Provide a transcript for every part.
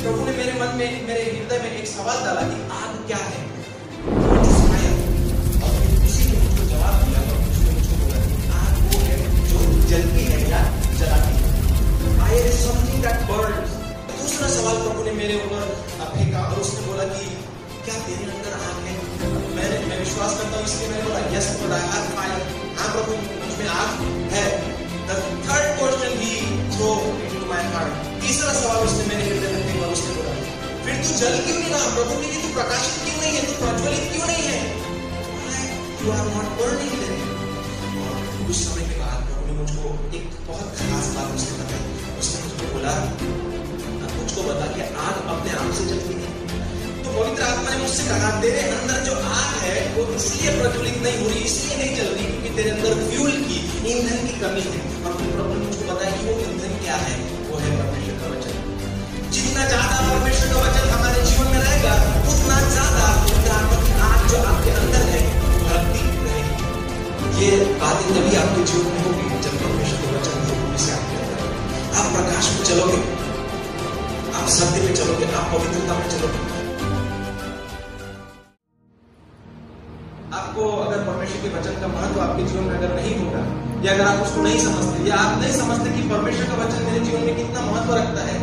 प्रभु ने मेरे मन में, मेरे हृदय में एक सवाल डाला कि आग क्या है। और उसी ने मुझको जवाब दिया और उसने मुझको बोला कि आग वो है जो जलती है या जलाती है। Fire is something that Burns. दूसरा सवाल प्रभु ने मेरे ऊपर फेंका और उसने बोला कि क्या तेरे अंदर आग है? मैं विश्वास करता हूँ, इसलिए मैंने बोला yes Lord I have fire. हाँ प्रभु, मुझमें आग है। The third question he throw into my heart. तीसरा सवाल उसने मेरे हृदय में फेंका और उसने बोला फिर तू जल क्यों नहीं रहा प्रभु? लेकिन तू प्रकाशित क्यों नहीं है? तू प्रज्वलित क्यों नहीं है? You are not burning then. और कुछ समय के बाद प्रभु ने मुझको एक बहुत खास बात उसने बताई। उसने मुझको बोला, मुझको बता कि आग अपने आप से जलती है। तो पवित्र आत्मा ने मुझसे कहा तेरे अंदर जो आग है वो इसलिए प्रज्वलित नहीं हो रही, इसलिए नहीं जल रही क्योंकि तेरे अंदर फ्यूल की, ईंधन की कमी है। और फिर प्रभु ने मुझको बताया कि वो ईंधन क्या है? वो है परमेश्वर का वचन। जितना ज्यादा परमेश्वर का वचन हमारे जीवन में रहेगा उतना ज्यादा पवित्र आत्मा की आग जो आपके अंदर है भड़कती रहेगी। ये बातें तभी आपके जीवन में होगी जब परमेश्वर का वचन से आपके अंदर आप प्रकाश में चलोगे, आप सत्य में चलोगे, आप पवित्रता में चलोगे। आपको अगर परमेश्वर के वचन का महत्व आपके जीवन में अगर नहीं होगा, या अगर आप उसको नहीं समझते, या आप नहीं समझते कि परमेश्वर का वचन मेरे जीवन में कितना महत्व रखता है,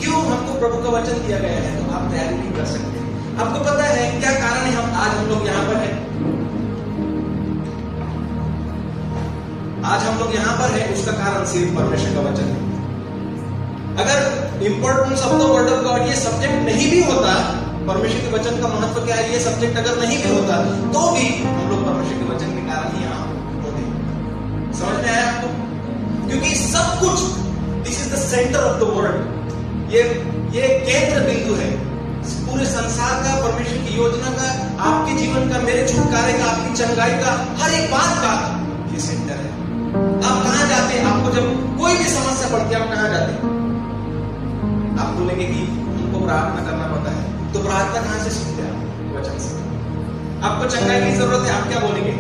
क्यों हमको प्रभु का वचन दिया गया है, तो आप तैयारी नहीं कर सकते। आपको पता है क्या कारण है आज हम लोग यहाँ पर हैं? आज हम लोग यहाँ पर हैं, उसका कारण सिर्फ परमेश्वर का वचन है। अगर importance of the word of God ये सब्जेक्ट नहीं भी होता, परमेश्वर के वचन का महत्व क्या है ये सब्जेक्ट अगर नहीं भी होता, तो भी हम लोग परमेश्वर के वचन के कारण ही यहाँ होते। समझ में आया आपको? क्योंकि सब कुछ, this is the centre of the world. ये केंद्र बिंदु है पूरे संसार का, परमेश्वर की योजना का, आपके जीवन का, मेरे छुटकारे का, आपकी चंगाई का, हर एक बात का ये सेंटर है। आप कहां जाते हैं? आपको जब कोई भी समस्या पड़ती है आप कहां जाते हैं? आप बोलेंगे कि हमको प्रार्थना करना पड़ता है। तो प्रार्थना कहां से सीखते हैं? वचन से। आपको चंगाई की जरूरत है, आप क्या बोलेंगे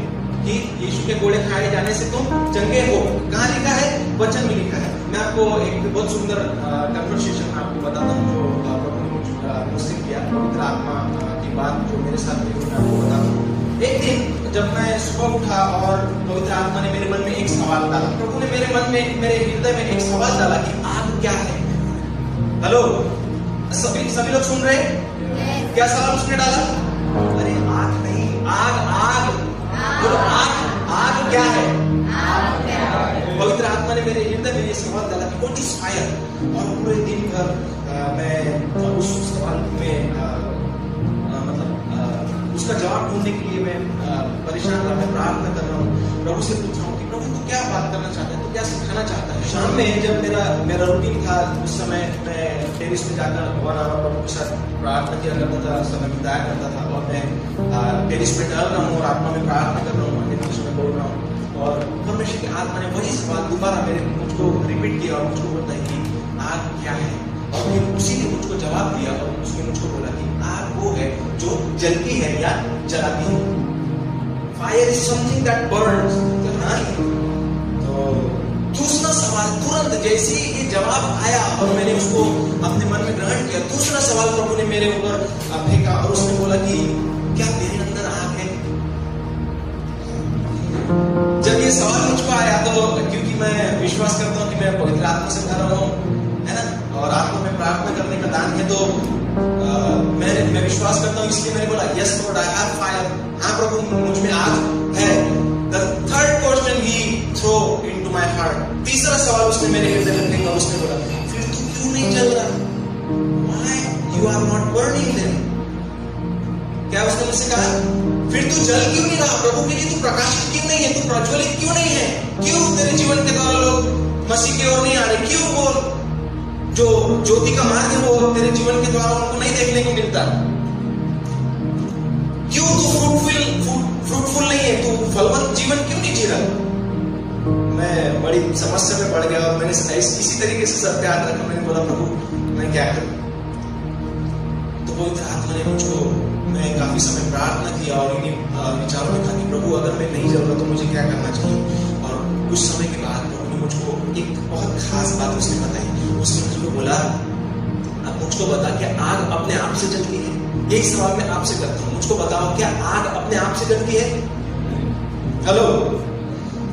कि यीशु के गोले खाए जाने से तुम चंगे हो। कहां लिखा है? वचन में लिखा है। मैं आपको एक बहुत सुंदर कन्वर्सेशन आपको बताता हूँ जो प्रभु ने मुझसे किया। पवित्र आत्मा की बात जो मेरे साथ हुई मैं आपको बताता हूँ। एक दिन जब मैं सुबह उठा और पवित्र आत्मा ने मेरे मन में एक सवाल डाला। प्रभु ने मेरे मन में, मेरे हृदय में एक सवाल डाला कि आग क्या है? हेलो, सभी लोग सुन रहे हैं? क्या सवाल उसने डाला? अरे आग नहीं, आग बोलो, आग क्या है? पवित्र आत्मा ने मेरे हृदय में ये सवाल डाला कि व्हाट इज फायर? और पूरे दिन भर मैं उस सवाल में उसका जवाब ढूंढने के लिए मैं परेशान रहा। मैं प्रार्थना कर रहा हूँ, प्रभु से पूछ रहा हूँ कि प्रभु तू क्या बात करना चाहता है, तू क्या सिखाना चाहता है। शाम में जब मेरा रूटीन था, उस समय मैं टेरिस में जाकर 1 आवर प्रभु के साथ प्रार्थना किया करता था, समय बिताया करता था। और मैं टेरिस में टहल रहा हूँ और आत्मा में प्रार्थना कर रहा हूँ, इंग्लिश में बोल रहा हूँ। और परमेश्वर की आत्मा ने वही सवाल दोबारा मुझको रिपीट किया और मुझको बताया कि आग क्या है। और फिर उसी ने मुझको जवाब दिया और उसने मुझको बोला कि आग वो है जो जलती है या जलाती है। Fire is something that Burns. तो दूसरा सवाल तुरंत जैसे ही ये जवाब आया और मैंने उसको अपने मन में ग्रहण किया, दूसरा सवाल प्रभु ने मेरे ऊपर फेंका और उसने बोला कि क्या तेरे अंदर आग है? जब ये सवाल मुझको आया तो क्योंकि मैं विश्वास करता हूँ कि मैं पवित्र आत्मा से भरा हुआ हूँ, है ना, और आत्मा में प्रार्थना करने का दान है, तो मैं विश्वास करता हूँ, इसलिए मैंने बोला yes Lord I have fire. हाँ प्रभु, मुझ में आग है। The third question he throw into my heart. तीसरा सवाल उसने मेरे हृदय में फेंका। उसने बोला फिर तू क्यों नहीं जल रहा? Why you are not burning then? क्या उसने मुझसे कहा? फिर तू जल क्यों नहीं रहा प्रभु के लिए? तू प्रकाशित क्यों नहीं है? तू प्रज्वलित क्यों नहीं है? क्यों तेरे जीवन के द्वारा लोग मसीह की ओर नहीं आ रहे? क्यों वो जो ज्योति का मार्ग है वो तेरे जीवन के द्वारा उनको नहीं देखने को मिलता? क्यों तू फ्रूटफुल नहीं है? तू फलवंत जीवन क्यों नहीं जी रहा? मैं बड़ी समस्या में पड़ गया और मैंने इसी तरीके से सत्य याद रखा। मैंने बोला प्रभु मैं क्या करूं? तो पवित्र आत्मा ने मुझको, मैं काफी समय प्रार्थना किया और इन्हीं विचारों में था कि प्रभु अगर मैं नहीं जल रहा तो मुझे क्या करना चाहिए। और कुछ समय के बाद प्रभु ने मुझको एक बहुत खास बात उसने बताई। उसने मुझको बोला अब मुझको बता, क्या आग अपने आप से जलती है? एक सवाल मैं आपसे करता हूं, मुझको बताओ, क्या आग अपने आप से जलती है? हेलो,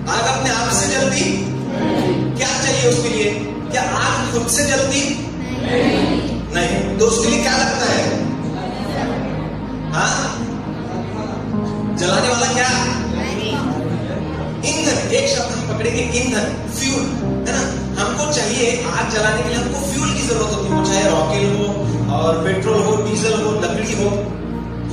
आग अपने आप से जलती? क्या चाहिए उसके लिए? क्या आग खुद से जलती? नहीं। तो उसके लिए क्या लगता है? हाँ, जलाने वाला क्या? ईंधन। एक शब्द हम पकड़ेंगे, ईंधन, फ्यूल, है ना। हमको चाहिए आग जलाने के लिए, हमको फ्यूल की जरूरत होती है, वो चाहे रॉकेल हो और पेट्रोल हो, डीजल हो, लकड़ी हो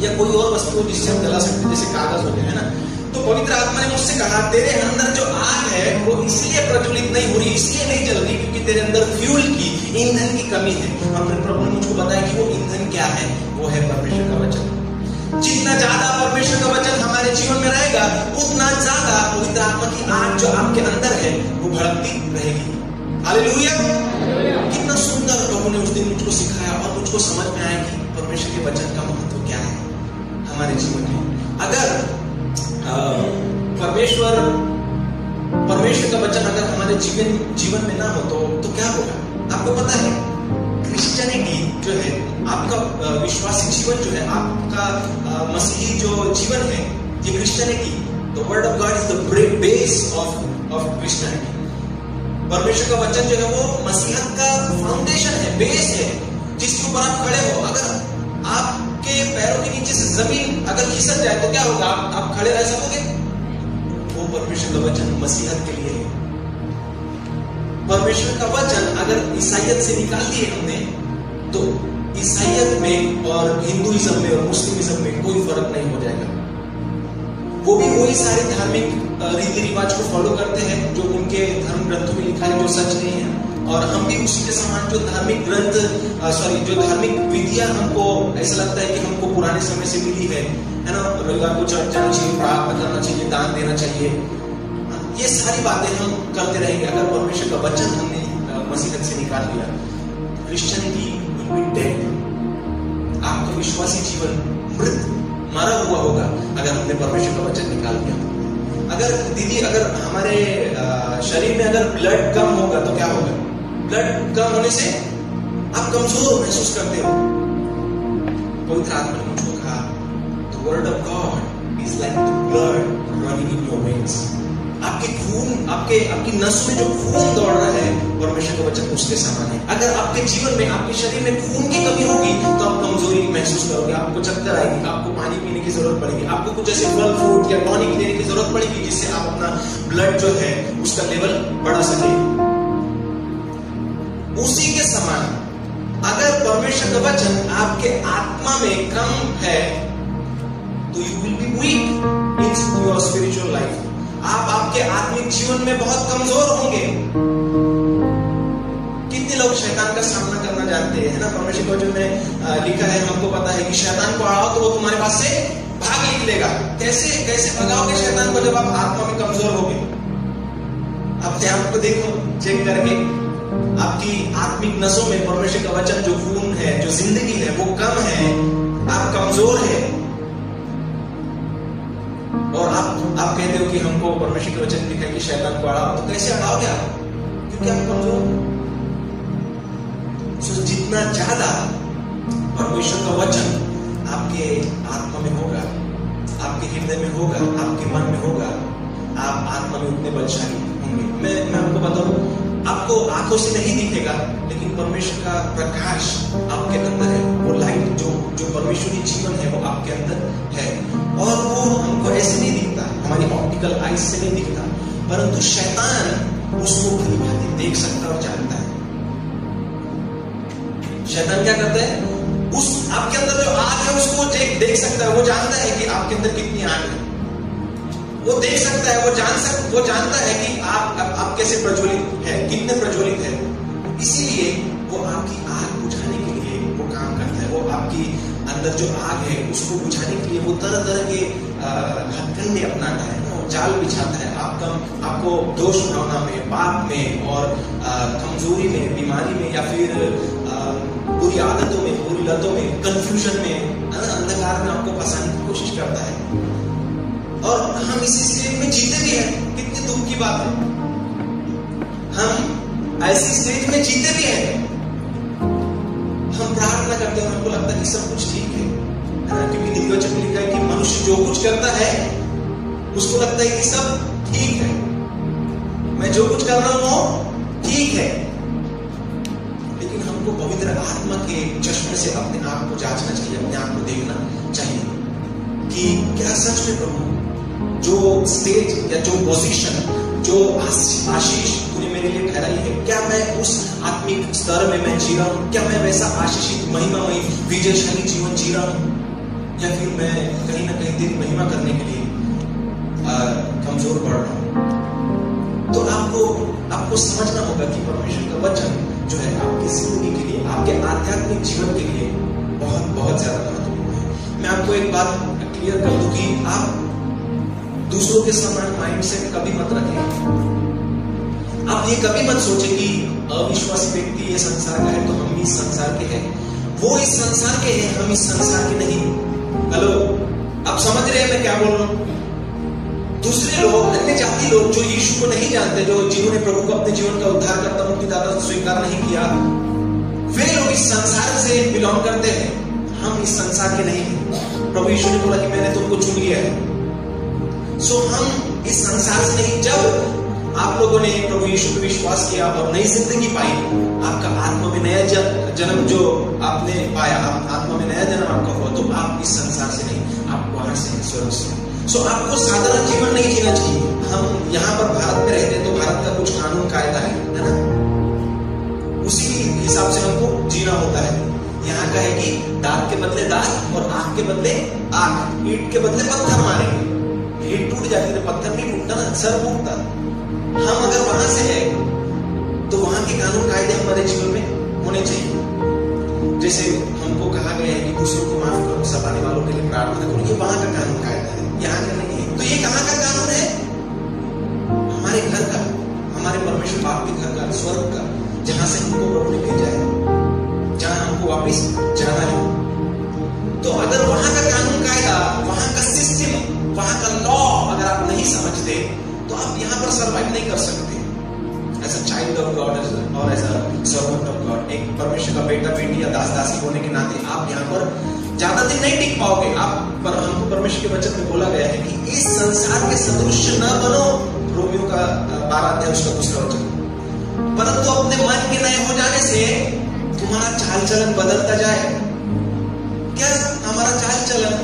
या कोई और वस्तु हो जिससे हम जला सकते हैं, जैसे कागज हो गया, है ना। तो पवित्र आत्मा ने मुझसे कहा, तेरे अंदर जो आग है वो इसलिए प्रज्वलित नहीं हो रही, इसलिए नहीं जल रही क्योंकि तेरे अंदर फ्यूल की, ईंधन की कमी है। और फिर प्रभु ने मुझको बताया कि वो ईंधन क्या है, वो है परमेश्वर का वचन। जितना ज्यादा परमेश्वर का वचन हमारे जीवन में रहेगा, उतना ज्यादा पवित्र आत्मा की आग जो आपके अंदर है वो भड़कती रहेगी। हालेलुया। कितना सुंदर प्रभु ने उस दिन मुझको सिखाया और मुझको समझ में आया कि परमेश्वर के वचन का महत्व क्या है हमारे जीवन में। अगर परमेश्वर का वचन अगर हमारे जीवन में ना हो तो क्या होगा? आपको पता है, क्रिश्चियनिटी जो है, आपका विश्वासी जीवन जो है, आपका मसीही जो जीवन है, ये Christianity, the word of God is the base of Christianity. परमेश्वर का वचन जो है वो मसीहत का फाउंडेशन है, बेस है, जिसके ऊपर आप खड़े हो। अगर आपके पैरों के नीचे से जमीन अगर खिसक जाए तो क्या होगा? आप खड़े रह सकोगे? वो परमेश्वर का वचन मसीहत के लिए है। परमेश्वर का वचन अगर ईसाइयत से निकाल दिए हमने, तो ईसाइयत में और हिंदुइज्म में और मुस्लिमिज्म में कोई फर्क नहीं हो जाएगा। वो भी वही सारे धार्मिक रीति रिवाज को फॉलो करते हैं जो उनके धर्म ग्रंथों में लिखा है, जो सच नहीं है। और हम भी उसी के समान जो धार्मिक ग्रंथ जो धार्मिक विधियां हमको ऐसा लगता है कि हमको पुराने समय से मिली है ना। रविवार को चर्च जाना चाहिए, प्रार्थना करना चाहिए, दान देना चाहिए, ये सारी बातें हम करते रहेंगे। अगर परमेश्वर का वचन हमने मसीहत से निकाल दिया, क्रिश्चियनिटी विल बी डेड। आपका विश्वासी जीवन मृत, मरा हुआ होगा अगर हमने परमेश्वर का वचन निकाल दिया। अगर दीदी, अगर हमारे शरीर में अगर ब्लड कम होगा तो क्या होगा? ब्लड कम होने से आप कमजोर महसूस करते हो। पवित्र आत्मा ने मुझको कहा, the word of God is like the blood running in your veins. आपके खून, आपकी नसों में जो खून दौड़ रहा है, परमेश्वर का वचन उसके समान है। अगर आपके जीवन में, आपके शरीर में खून की कमी होगी तो आप कमजोरी महसूस करोगे, आपको चक्कर आएगी, आपको पानी पीने की जरूरत पड़ेगी, आपको कुछ ऐसे फल फ्रूट या टॉनिक लेने की जरूरत पड़ेगी जिससे आप अपना ब्लड जो है उसका लेवल बढ़ा सके। उसी के समान अगर परमेश्वर का वचन आपके आत्मा में कम है तो you will be weak in your spiritual life. आप आपके आत्मिक जीवन में बहुत कमजोर होंगे। कितने लोग शैतान का सामना करना जानते हैं, है ना। परमेश्वर के वचन में लिखा है, हमको पता है कि शैतान को आओ तो वो तुम्हारे पास से भाग निकलेगा। कैसे भगाओगे शैतान को जब आप आत्मा में कमजोर होगे? अपने आप को देखो, चेक करके। आपकी आत्मिक नसों में परमेश्वर का वचन जो खून है, जो जिंदगी है, वो कम है, आप कमजोर है। और आप कहते हो कि हमको परमेश्वर के वचन लिखा है कि शैतान को हटाओ, तो कैसे हटाओगे आप? क्योंकि आप कमजोर हो। जितना ज्यादा परमेश्वर का वचन आपके आत्मा में होगा, आपके हृदय में होगा, आपके मन में होगा, आप आत्मा में उतने बलशाली होंगे। मैं आपको बताऊं, आपको आंखों से नहीं दिखेगा, लेकिन परमेश्वर का प्रकाश आपके अंदर है। वो लाइट जो परमेश्वरी जीवन है वो आपके अंदर है। और वो हमको ऐसे नहीं दिखता, हमारी ऑप्टिकल आईज से नहीं दिखता, परंतु शैतान उसको भली भांति देख सकता और जानता है। शैतान क्या करता है? उस आपके अंदर जो आग है उसको देख सकता है। वो जानता है कि आपके अंदर कितनी आग है, वो देख सकता है, वो जानता है कि आप कैसे प्रज्वलित है, कितने प्रज्वलित है। इसीलिए वो आपकी आग बुझाने के लिए वो काम करता है। वो आपकी अंदर जो आग है उसको बुझाने के लिए वो तरह तरह के हथकंडे अपनाता है, वो जाल बिछाता है। आपको दोष भावना में, पाप में और कमजोरी में, बीमारी में या फिर बुरी आदतों में, बुरी लतों में, कंफ्यूजन में, अंधकार में आपको फंसाने की कोशिश करता है। और हम इसी स्टेज में जीते भी हैं। कितनी दुख की बात है, हम ऐसी स्टेज में जीते भी हैं। हम करते हैं हमको लगता है कि सब कुछ ठीक है ना, क्योंकि नीति वचन में लिखा है कि मनुष्य जो कुछ करता है उसको लगता है कि सब ठीक है, मैं जो कुछ कर रहा हूं ठीक है। लेकिन हमको पवित्र आत्मा के चश्मे से अपने आप को जांचना चाहिए, अपने आप को देखना चाहिए कि क्या सच में प्रभु जो स्टेज या जो पोजीशन, जो आशीष तूने मेरे लिए ठहराई है, क्या मैं उस आत्मिक स्तर में मैं जी रहा हूं? क्या मैं वैसा आशीषित महिमामयी विजयशाली जीवन जी रहा हूं, या फिर मैं कहीं ना कहीं तेरी महिमा करने के लिए कमजोर पड़ रहा हूं? तो आपको समझना होगा कि परमेश्वर का वचन जो है आपकी जिंदगी के लिए, आपके आध्यात्मिक जीवन के लिए बहुत बहुत ज्यादा महत्वपूर्ण है। मैं आपको एक बात क्लियर कर दूं कि आप दूसरों के समान माइंडसेट कभी मत रखें। आप ये कभी मत सोचें कि अविश्वासी व्यक्ति ये संसार का है तो हम भी इस संसार के हैं, वो इस संसार के हैं, हम इस संसार के नहीं। हेलो, आप समझ रहे हैं मैं क्या बोल रहा हूं? दूसरे लोग, अन्य जाति लोग जो यीशु को नहीं जानते, जो जिन्होंने प्रभु को अपने जीवन का उद्धारकर्ता मुक्तिदाता स्वीकार नहीं किया, वे लोग इस संसार से बिलोंग करते हैं, हम इस संसार के नहीं हैं। प्रभु यीशु ने बोला कि मैंने तुमको चुन लिया है। सो हम इस संसार से नहीं। जब आप लोगों ने प्रभु यीशु पे विश्वास किया और नई जिंदगी पाई, आपका आत्मा में नया जन्म जो आपने पाया, आत्मा में नया जन्म आपका हुआ, तो आप इस संसार से नहीं, आप वहां से, स्वर्ग से। सो आपको साधारण जीवन नहीं जीना चाहिए। हम यहाँ पर भारत में रहते हैं तो भारत का कुछ कानून कायदा है ना, उसी हिसाब से हमको जीना होता है। यहाँ का है कि दांत के बदले दांत और आंख के बदले आंख, ईंट के बदले पत्थर मारेंगे। ईंट टूट जाती है, पत्थर नहीं टूटता ना, सर टूटता। हम अगर वहां से है तो वहां के कानून कायदे हमारे जीवन में होने चाहिए। जैसे हमको कहा गया है कि दूसरों को माफ करो, सताने वालों के लिए प्रार्थना करो, ये वहां का कानून कायदा है, यहाँ का नहीं है। तो ये कहाँ का कानून है? हमारे घर का, हमारे परमेश्वर बाप के घर का, स्वर्ग का, जहां से हमको प्रभु ने भेजा है, जहां हमको वापिस जाना है। तो अगर वहां का कानून कायदा, वहां का सिस्टम, वहां का लॉ अगर आप नहीं समझते तो आप यहाँ पर सर्वाइव नहीं कर सकते as a child of God और as a servant of God. एक परमेश्वर का बेटा बेटी या दास दासी होने के नाते आप यहाँ पर ज्यादा दिन नहीं टिक पाओगे। आप हमको परमेश्वर के वचन में बोला गया है कि इस संसार के सदृश्य न बनो, रोमियो का 12 अध्याय उसका दूसरा वचन, परंतु अपने मन के नए हो जाने से तुम्हारा चाल चलन बदलता जाए। क्या हमारा चाल चलन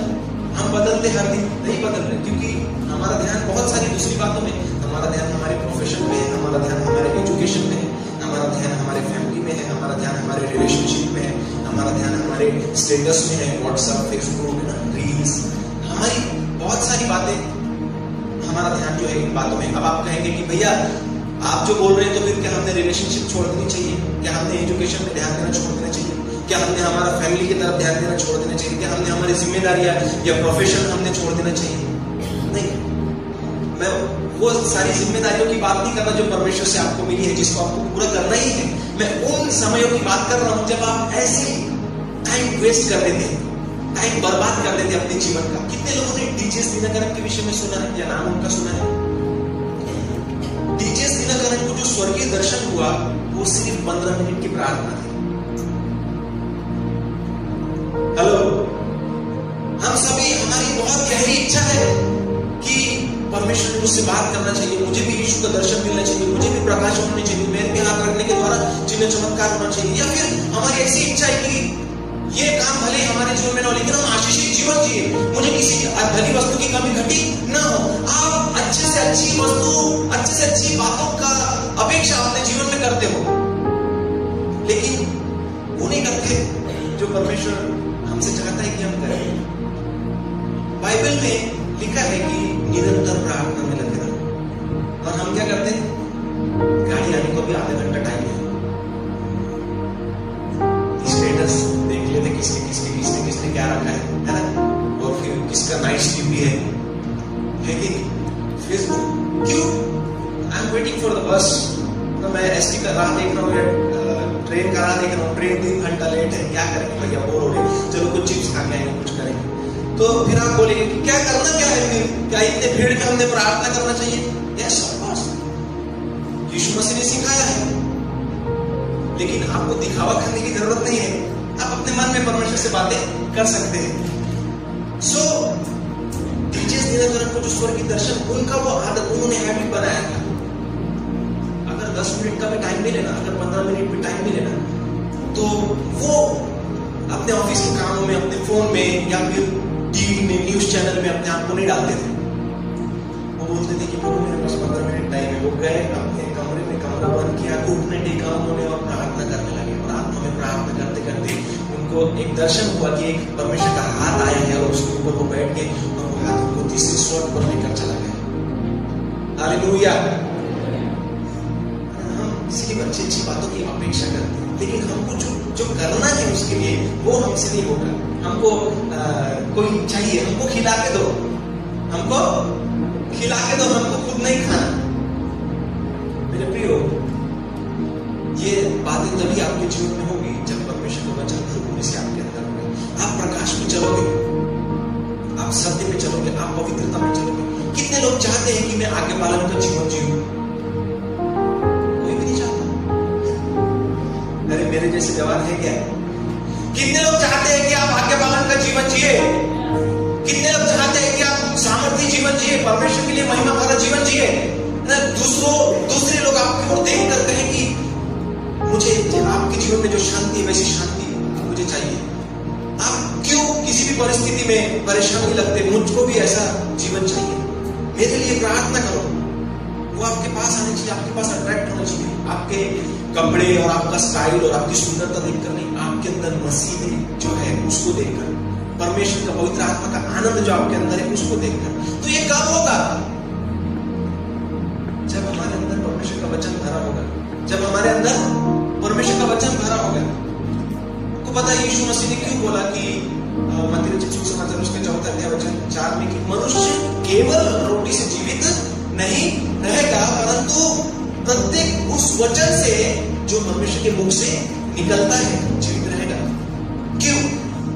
हम बदलते हर दिन नहीं बदल रहे, क्योंकि हमारा ध्यान बहुत सारी दूसरी बातों में, हमारा ध्यान हमारे प्रोफेशन में है, हमारा ध्यान हमारे एजुकेशन में है, हमारा ध्यान हमारे फैमिली में है, हमारा ध्यान हमारे रिलेशनशिप में है, हमारा ध्यान हमारे स्टेटस में है, व्हाट्सएप, फेसबुक, रील्स, हमारी बहुत सारी बातें, हमारा ध्यान जो है इन बातों में। अब आप कहेंगे कि भैया आप जो बोल रहे हैं तो फिर क्या हमने रिलेशनशिप छोड़ देनी चाहिए? क्या हमने एजुकेशन में ध्यान देना छोड़ देना चाहिए? क्या हमने हमारा फैमिली की तरफ ध्यान देना छोड़ देना चाहिए? क्या हमने हमारी जिम्मेदारियां या प्रोफेशन हमने छोड़ देना चाहिए? नहीं, मैं वो सारी जिम्मेदारियों की बात नहीं कर रहा जो परमेश्वर से आपको मिली है, जिसको आपको पूरा करना ही है। मैं उन समयों की बात कर रहा हूं जब आप ऐसे टाइम वेस्ट कर देते हैं, टाइम बर्बाद कर देते अपने जीवन का। कितने लोगों ने डीजेस दिनकरन के विषय में सुना है या नाम उनका सुना है? डीजेस दिनकरन को जो स्वर्गीय दर्शन हुआ वो सिर्फ 15 मिनट की प्रार्थना थी। हेलो, हम सभी, हमारी बहुत गहरी इच्छा है कि परमेश्वर ने मुझसे बात करना चाहिए, मुझे भी यीशु का दर्शन मिलना चाहिए, मुझे भी प्रकाश होना चाहिए, मेरे पे हाथ रखने के द्वारा जिन्हें चमत्कार होना चाहिए, या फिर हमारी ऐसी इच्छा है कि ये काम भले हमारे जीवन में न हो लेकिन हम आशीषित जीवन जिए, मुझे किसी भली वस्तु की कमी घटी न हो। आप अच्छे से अच्छी वस्तु, अच्छे से अच्छी बातों का अपेक्षा अपने जीवन में करते हो, लेकिन वो नहीं करते जो परमेश्वर हमसे चाहता है कि हम करें। बाइबल में लिखा है कि निरंतर प्रार्थना में लगे रहो, और हम क्या करते हैं? गाड़ी आने को भी आधा घंटा टाइम है, स्टेटस देख लेते किसने क्या रखा है ना, और फिर किसका नाइट स्लीप भी है कि फेसबुक। क्यों? I am waiting for the bus, तो मैं एसटी का राह देख रहा हूँ या ट्रेन का राह देख रहा हूँ, ट्रेन 3 घंटा लेट है, क्या करेंगे भैया, बोर हो रहे, चलो कुछ चिप्स खा के आएंगे, कुछ करेंगे। तो फिर आप बोलेंगे कि क्या करना क्या है? फिर क्या इतने भीड़ में हमने प्रार्थना करना चाहिए? यस ऑफ कोर्स, यीशु मसीह ने सिखाया है, लेकिन आपको दिखावा करने की जरूरत नहीं है। आप अपने मन में परमेश्वर से बातें कर सकते हैं। सो टीचर्स दिनकरन को जो स्वर्गीय दर्शन, उनका वो आदत, उन्होंने हैबिट बनाया था। अगर 10 मिनट का भी टाइम मिले ना, अगर 15 मिनट भी टाइम मिले ना, तो वो अपने ऑफिस के कामों में, अपने फोन में या फिर टीवी में, न्यूज चैनल में अपने आप को नहीं डालते थे। वो बोलते थे कि प्रभु मेरे पास 15 मिनट टाइम है। वो गए अपने कमरे में, कमरा बंद किया, घुटने टेका उन्होंने और प्रार्थना करने लगे। और आत्मा में प्रार्थना करते करते उनको एक दर्शन हुआ कि एक परमेश्वर का हाथ आया है और उसके ऊपर वो बैठ के और वो हाथ उनको तीसरे स्वर्ग पर लेकर चला गया। हालेलुया। हम सिर्फ अच्छी अच्छी बातों की अपेक्षा करते हैं, लेकिन हमको जो करना है उसके लिए वो हमसे नहीं होगा। हमको कोई चाहिए, हमको खिला के दो, हमको खिला के दो, हमको खुद नहीं खाना। मेरे प्रियो, ये बातें तभी आपके जीवन में होगी जब परमेश्वर का वचन भरपूरी से आपके अंदर होगा। आप प्रकाश में चलोगे, आप सत्य में चलोगे, आप पवित्रता में चलोगे। कितने लोग चाहते हैं कि मैं आज्ञा पालन का जीवन जीऊं? कोई भी नहीं चाहता। अरे मेरे जैसे जवान है क्या? कितने लोग चाहते हैं कि आप आज्ञा पालन का जीवन जिए? कितने लोग चाहते हैं कि आप सामर्थ्य जीवन जिए, परमेश्वर के लिए महिमा भरा जीवन जिए? दूसरे लोग आपकी ओर देख कर कहें कि मुझे आपके जीवन में जो शांति है वैसी शांति मुझे चाहिए। आप क्यों किसी भी परिस्थिति में परेशान नहीं लगते? मुझको भी ऐसा जीवन चाहिए। मेरे लिए प्रार्थना करो। वो आपके पास आने चाहिए, आपके पास अट्रैक्ट होना चाहिए। आपके कपड़े और आपका स्टाइल और आपकी सुंदरता देखकर नहीं, आपके अंदर मसीह जो है उसको देखकर, परमेश्वर का पवित्र आत्मा का आनंद जो आपके अंदर है उसको देखकर। तो ये कब होगा? जब हमारे अंदर परमेश्वर का वचन भरा होगा, जब हमारे अंदर परमेश्वर का वचन भरा होगा। आपको पता है यीशु मसीह ने क्यों बोला कि मत्ती रचित सुसमाचार उसके 4 में कि मनुष्य केवल रोटी से जीवित नहीं रहेगा, परंतु प्रत्येक उस वचन से जो परमेश्वर के मुख से निकलता है जीवित रहेगा। क्यों?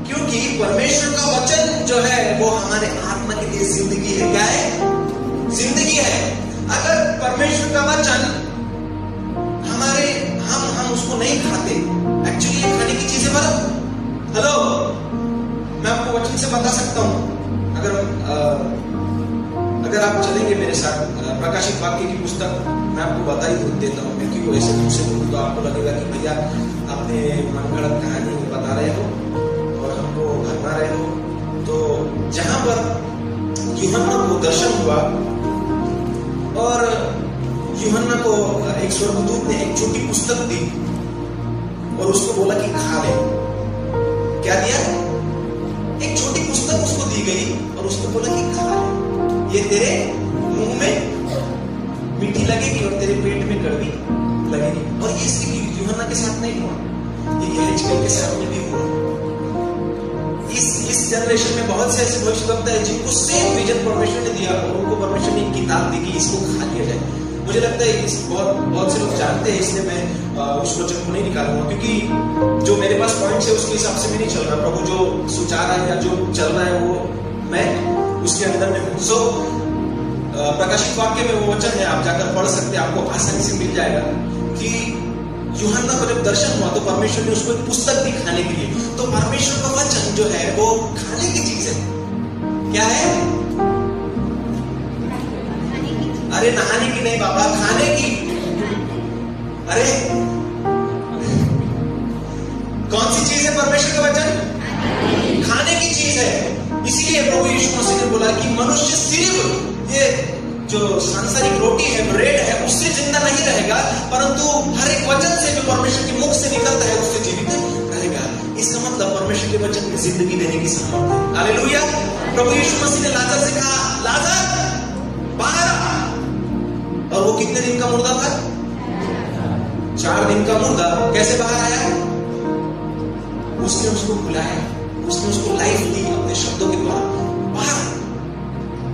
क्योंकि परमेश्वर का वचन जो है वो हमारे आत्मा के लिए जिंदगी है। क्या है? जिंदगी है। अगर परमेश्वर का वचन हम उसको नहीं खाते, एक्चुअली खाने की चीजें बड़ा, हेलो, मैं आपको वचन से बता सकता हूं। अगर आप चलेंगे मेरे साथ प्रकाशित वाक्य की पुस्तक, मैं आपको बता ही देता हूँ, क्योंकि वो ऐसे मुझसे बोलूँ तो आपको लगेगा कि भैया आपने मनगढ़ंत कहानी बता रहे हो और हमको भरमा रहे हो। तो जहां पर यूहन्ना को दर्शन हुआ और यूहन्ना को एक स्वर्गदूत ने एक छोटी पुस्तक दी और उसको बोला कि खा ले। क्या दिया? एक छोटी पुस्तक उसको दी गई और उसको बोला कि खा ले, ये तेरे मुंह में मीठी लगेगी और तेरे पेट में कड़वी लगेगी। और ये सिर्फ यूहन्ना के साथ नहीं हुआ, ये यहेजकेल के साथ में भी हुआ। इस जनरेशन में बहुत से ऐसे भविष्यवक्ता है जिनको सेम विजन परमेश्वर ने दिया और उनको परमेश्वर ने एक किताब दी कि इसको खा लिया जाए। मुझे लगता है बहुत से लोग जानते हैं, इसलिए मैं उस वचन को नहीं निकालूंगा, क्योंकि जो मेरे पास पॉइंट्स है उसके हिसाब से मैं नहीं चल रहा। प्रभु जो सुचार रहा है या जो चल रहा है वो मैं उसके अंदर में हूं। सो प्रकाशित वाक्य में वो वचन है, आप जाकर पढ़ सकते हैं, आपको आसानी से मिल जाएगा कि यूहन्ना को जब दर्शन हुआ तो परमेश्वर ने उसको एक पुस्तक दी खाने के लिए। तो परमेश्वर का वचन जो है वो खाने की चीज है। क्या है? अरे नहाने की नहीं बाबा, खाने की। अरे कौन सी चीज है परमेश्वर का वचन? खाने की चीज है। इसीलिए प्रभु यीशु मसीह ने बोला कि मनुष्य सिर्फ ये जो सांसारिक रोटी है, ब्रेड है, उससे जिंदा नहीं रहेगा, परंतु हर एक वचन से जो परमेश्वर के मुख से निकलता है उससे जीवित रहेगा। इसका मतलब परमेश्वर के वचन में जिंदगी देने की सामर्थ्य है। हालेलुया। प्रभु यीशु मसीह ने लाजर से कहा, लाजर बाहर आ। और वो कितने दिन का मुर्दा था? 4 दिन का मुर्दा। कैसे बाहर आया? उसने उसको बुलाया, उसने उसको लाइफ दी अपने शब्दों के द्वारा। बाहर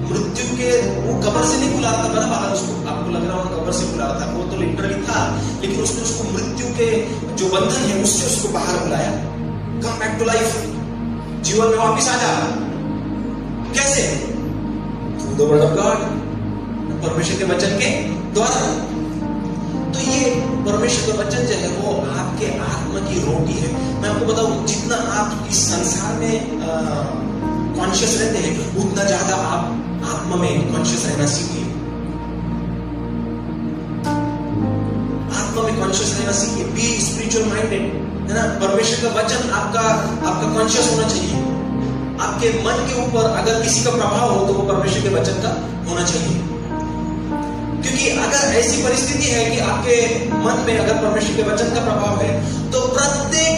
मृत्यु के, वो कब्र से नहीं बुला रहा था ना बाहर उसको। आपको लग रहा होगा कब्र से बुला रहा था, वो तो लिटरली था, लेकिन उसने उसको मृत्यु के जो बंधन है उससे उसको बाहर बुलाया। कम बैक टू लाइफ, जीवन में वापिस आ जा। कैसे? Through the word of God, परमेश्वर के वचन के द्वारा। तो ये परमेश्वर का वचन जो है वो आपके आत्मा की रोटी है। मैं आपको बताऊं, जितना आप इस संसार में कॉन्शियस रहते हैं, उतना ज्यादा आप आत्मा में कॉन्शियस रहना सीखिए। आत्मा में कॉन्शियस रहना सीखिए। बी स्पिरिचुअल माइंडेड, है ना। परमेश्वर का वचन आपका कॉन्शियस होना चाहिए। आपके मन के ऊपर अगर किसी का प्रभाव हो तो वो परमेश्वर के वचन का होना चाहिए। क्योंकि अगर ऐसी परिस्थिति है कि आपके मन में अगर परमेश्वर के वचन का प्रभाव है, तो प्रत्येक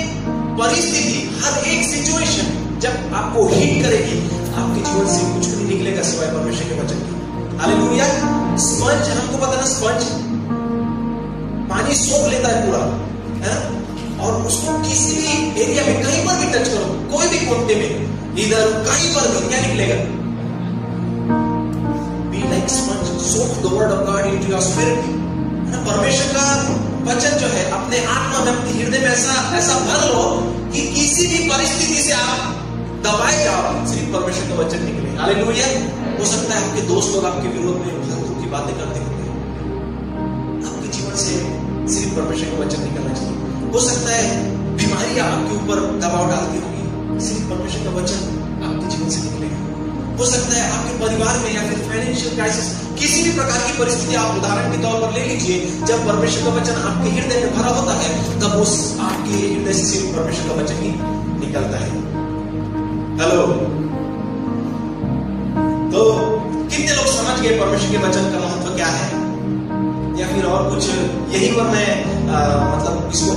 परिस्थिति, हर एक सिचुएशन जब आपको हिट करेगी, आपके जीवन से कुछ भी नहीं निकलेगा सिवाय परमेश्वर के वचन के। हालेलुया। स्पंज, हमको पता ना, स्पंज पानी सोख लेता है पूरा, है ना, और उसको किसी भी एरिया में कहीं पर भी टच करो, कोई भी कोने में, इधर कहीं पर भी क्या निकलेगा? Be like sponge, soak the word of God into your spirit. परमेश्वर का वचन जो है अपने आत्मा में, अपने हृदय में ऐसा भर लो कि किसी भी परिस्थिति से आप दबाए जाओ, सिर्फ परमेश्वर का वचन निकले। हालेलुया। हो सकता है आपके दोस्त लोग आपके विरोध में फालतू की बातें करते होंगे, आपके जीवन से सिर्फ परमेश्वर का वचन निकलना चाहिए। हो सकता है बीमारियां आपके ऊपर दबाव डालती होंगी, सिर्फ परमेश्वर का वचन आपके जीवन से निकलेगा। हो सकता है आपके परिवार में या फिर फाइनेंशियल क्राइसिस, किसी भी प्रकार की परिस्थिति आप उदाहरण के तौर पर ले लीजिए, जब परमेश्वर का वचन आपके हृदय में भरा होता है, तब उस आपके हृदय से सिर्फ परमेश्वर का वचन ही निकलता है। हेलो, तो कितने लोग समझ गए परमेश्वर के वचन का महत्व क्या है, या फिर और कुछ? यही पर मैं मतलब इसको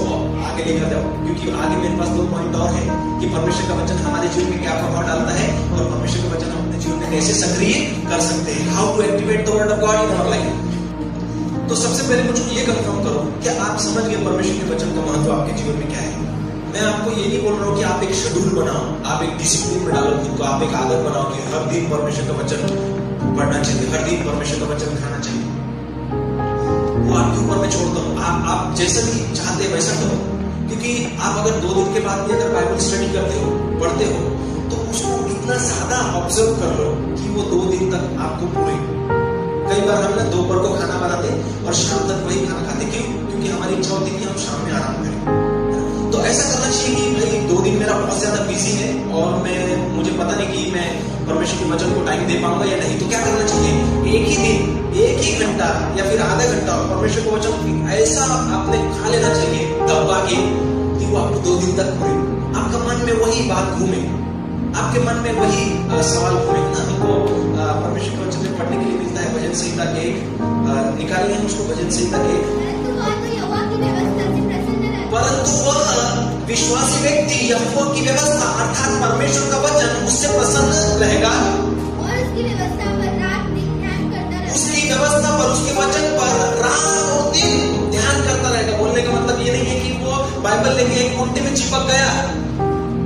आगे लेकर जाऊं, क्योंकि आगे मेरे पास 2 पॉइंट और है कि परमेश्वर का वचन हमारे जीवन में क्या प्रभाव डालता है और परमेश्वर का वचन हम अपने जीवन में कैसे सक्रिय कर सकते हैं। How to activate the word of God in our life. तो सबसे पहले मुझको ये कंफर्म करो, क्या आप समझ गए परमेश्वर के वचन का महत्व आपके जीवन में क्या है? मैं आपको ये नहीं बोल रहा हूँ कि आप एक शेड्यूल बनाओ, आप एक डिसिप्लिन में डालो खुद को, आप एक आदत बनाओ कि हर दिन परमेश्वर का वचन पढ़ना चाहिए, हर दिन परमेश्वर का वचन खाना चाहिए। वो आपके ऊपर मैं छोड़ता हूँ, आप जैसा भी चाहते हैं वैसा करो। क्योंकि आप अगर 2 दिन के बाद भी अगर बाइबल स्टडी करते हो, पढ़ते हो, तो उसको इतना ज्यादा ऑब्जर्व कर लो कि वो 2 दिन तक आपको पूरे। कई बार हम ना दोपहर को खाना बनाते और शाम तक वही खाना खाते, क्यों? क्योंकि हमारी इच्छा होती है कि हम शाम में आराम करें। तो ऐसा करना चाहिए कि भाई 2 दिन मेरा बहुत ज्यादा बिजी है और मुझे पता नहीं कि मैं परमेश्वर के वचन को टाइम दे पाऊंगा या नहीं, तो क्या करना चाहिए? एक ही दिन, एक ही घंटा या फिर आधा घंटा परमेश्वर को वचन ऐसा आपने खा लेना चाहिए दबा के कि वो आपको 2 दिन तक घूमे, आपका मन में वही बात घूमे, आपके मन में वही सवाल घूमे ना। हमको परमेश्वर के वचन पढ़ने के लिए मिलता है भजन संहिता के, निकालेंगे हम उसको भजन संहिता के, परंतु वह विश्वासी व्यक्ति यहोवा की व्यवस्था अर्थात परमेश्वर का वचन उससे प्रसन्न रहेगा और उसकी व्यवस्था पर रात दिन ध्यान करता रहेगा। उसकी व्यवस्था पर, उसके वचन पर रात और दिन ध्यान करता रहेगा। बोलने का मतलब ये नहीं है कि वो बाइबल लेके एक कोने में चिपक गया,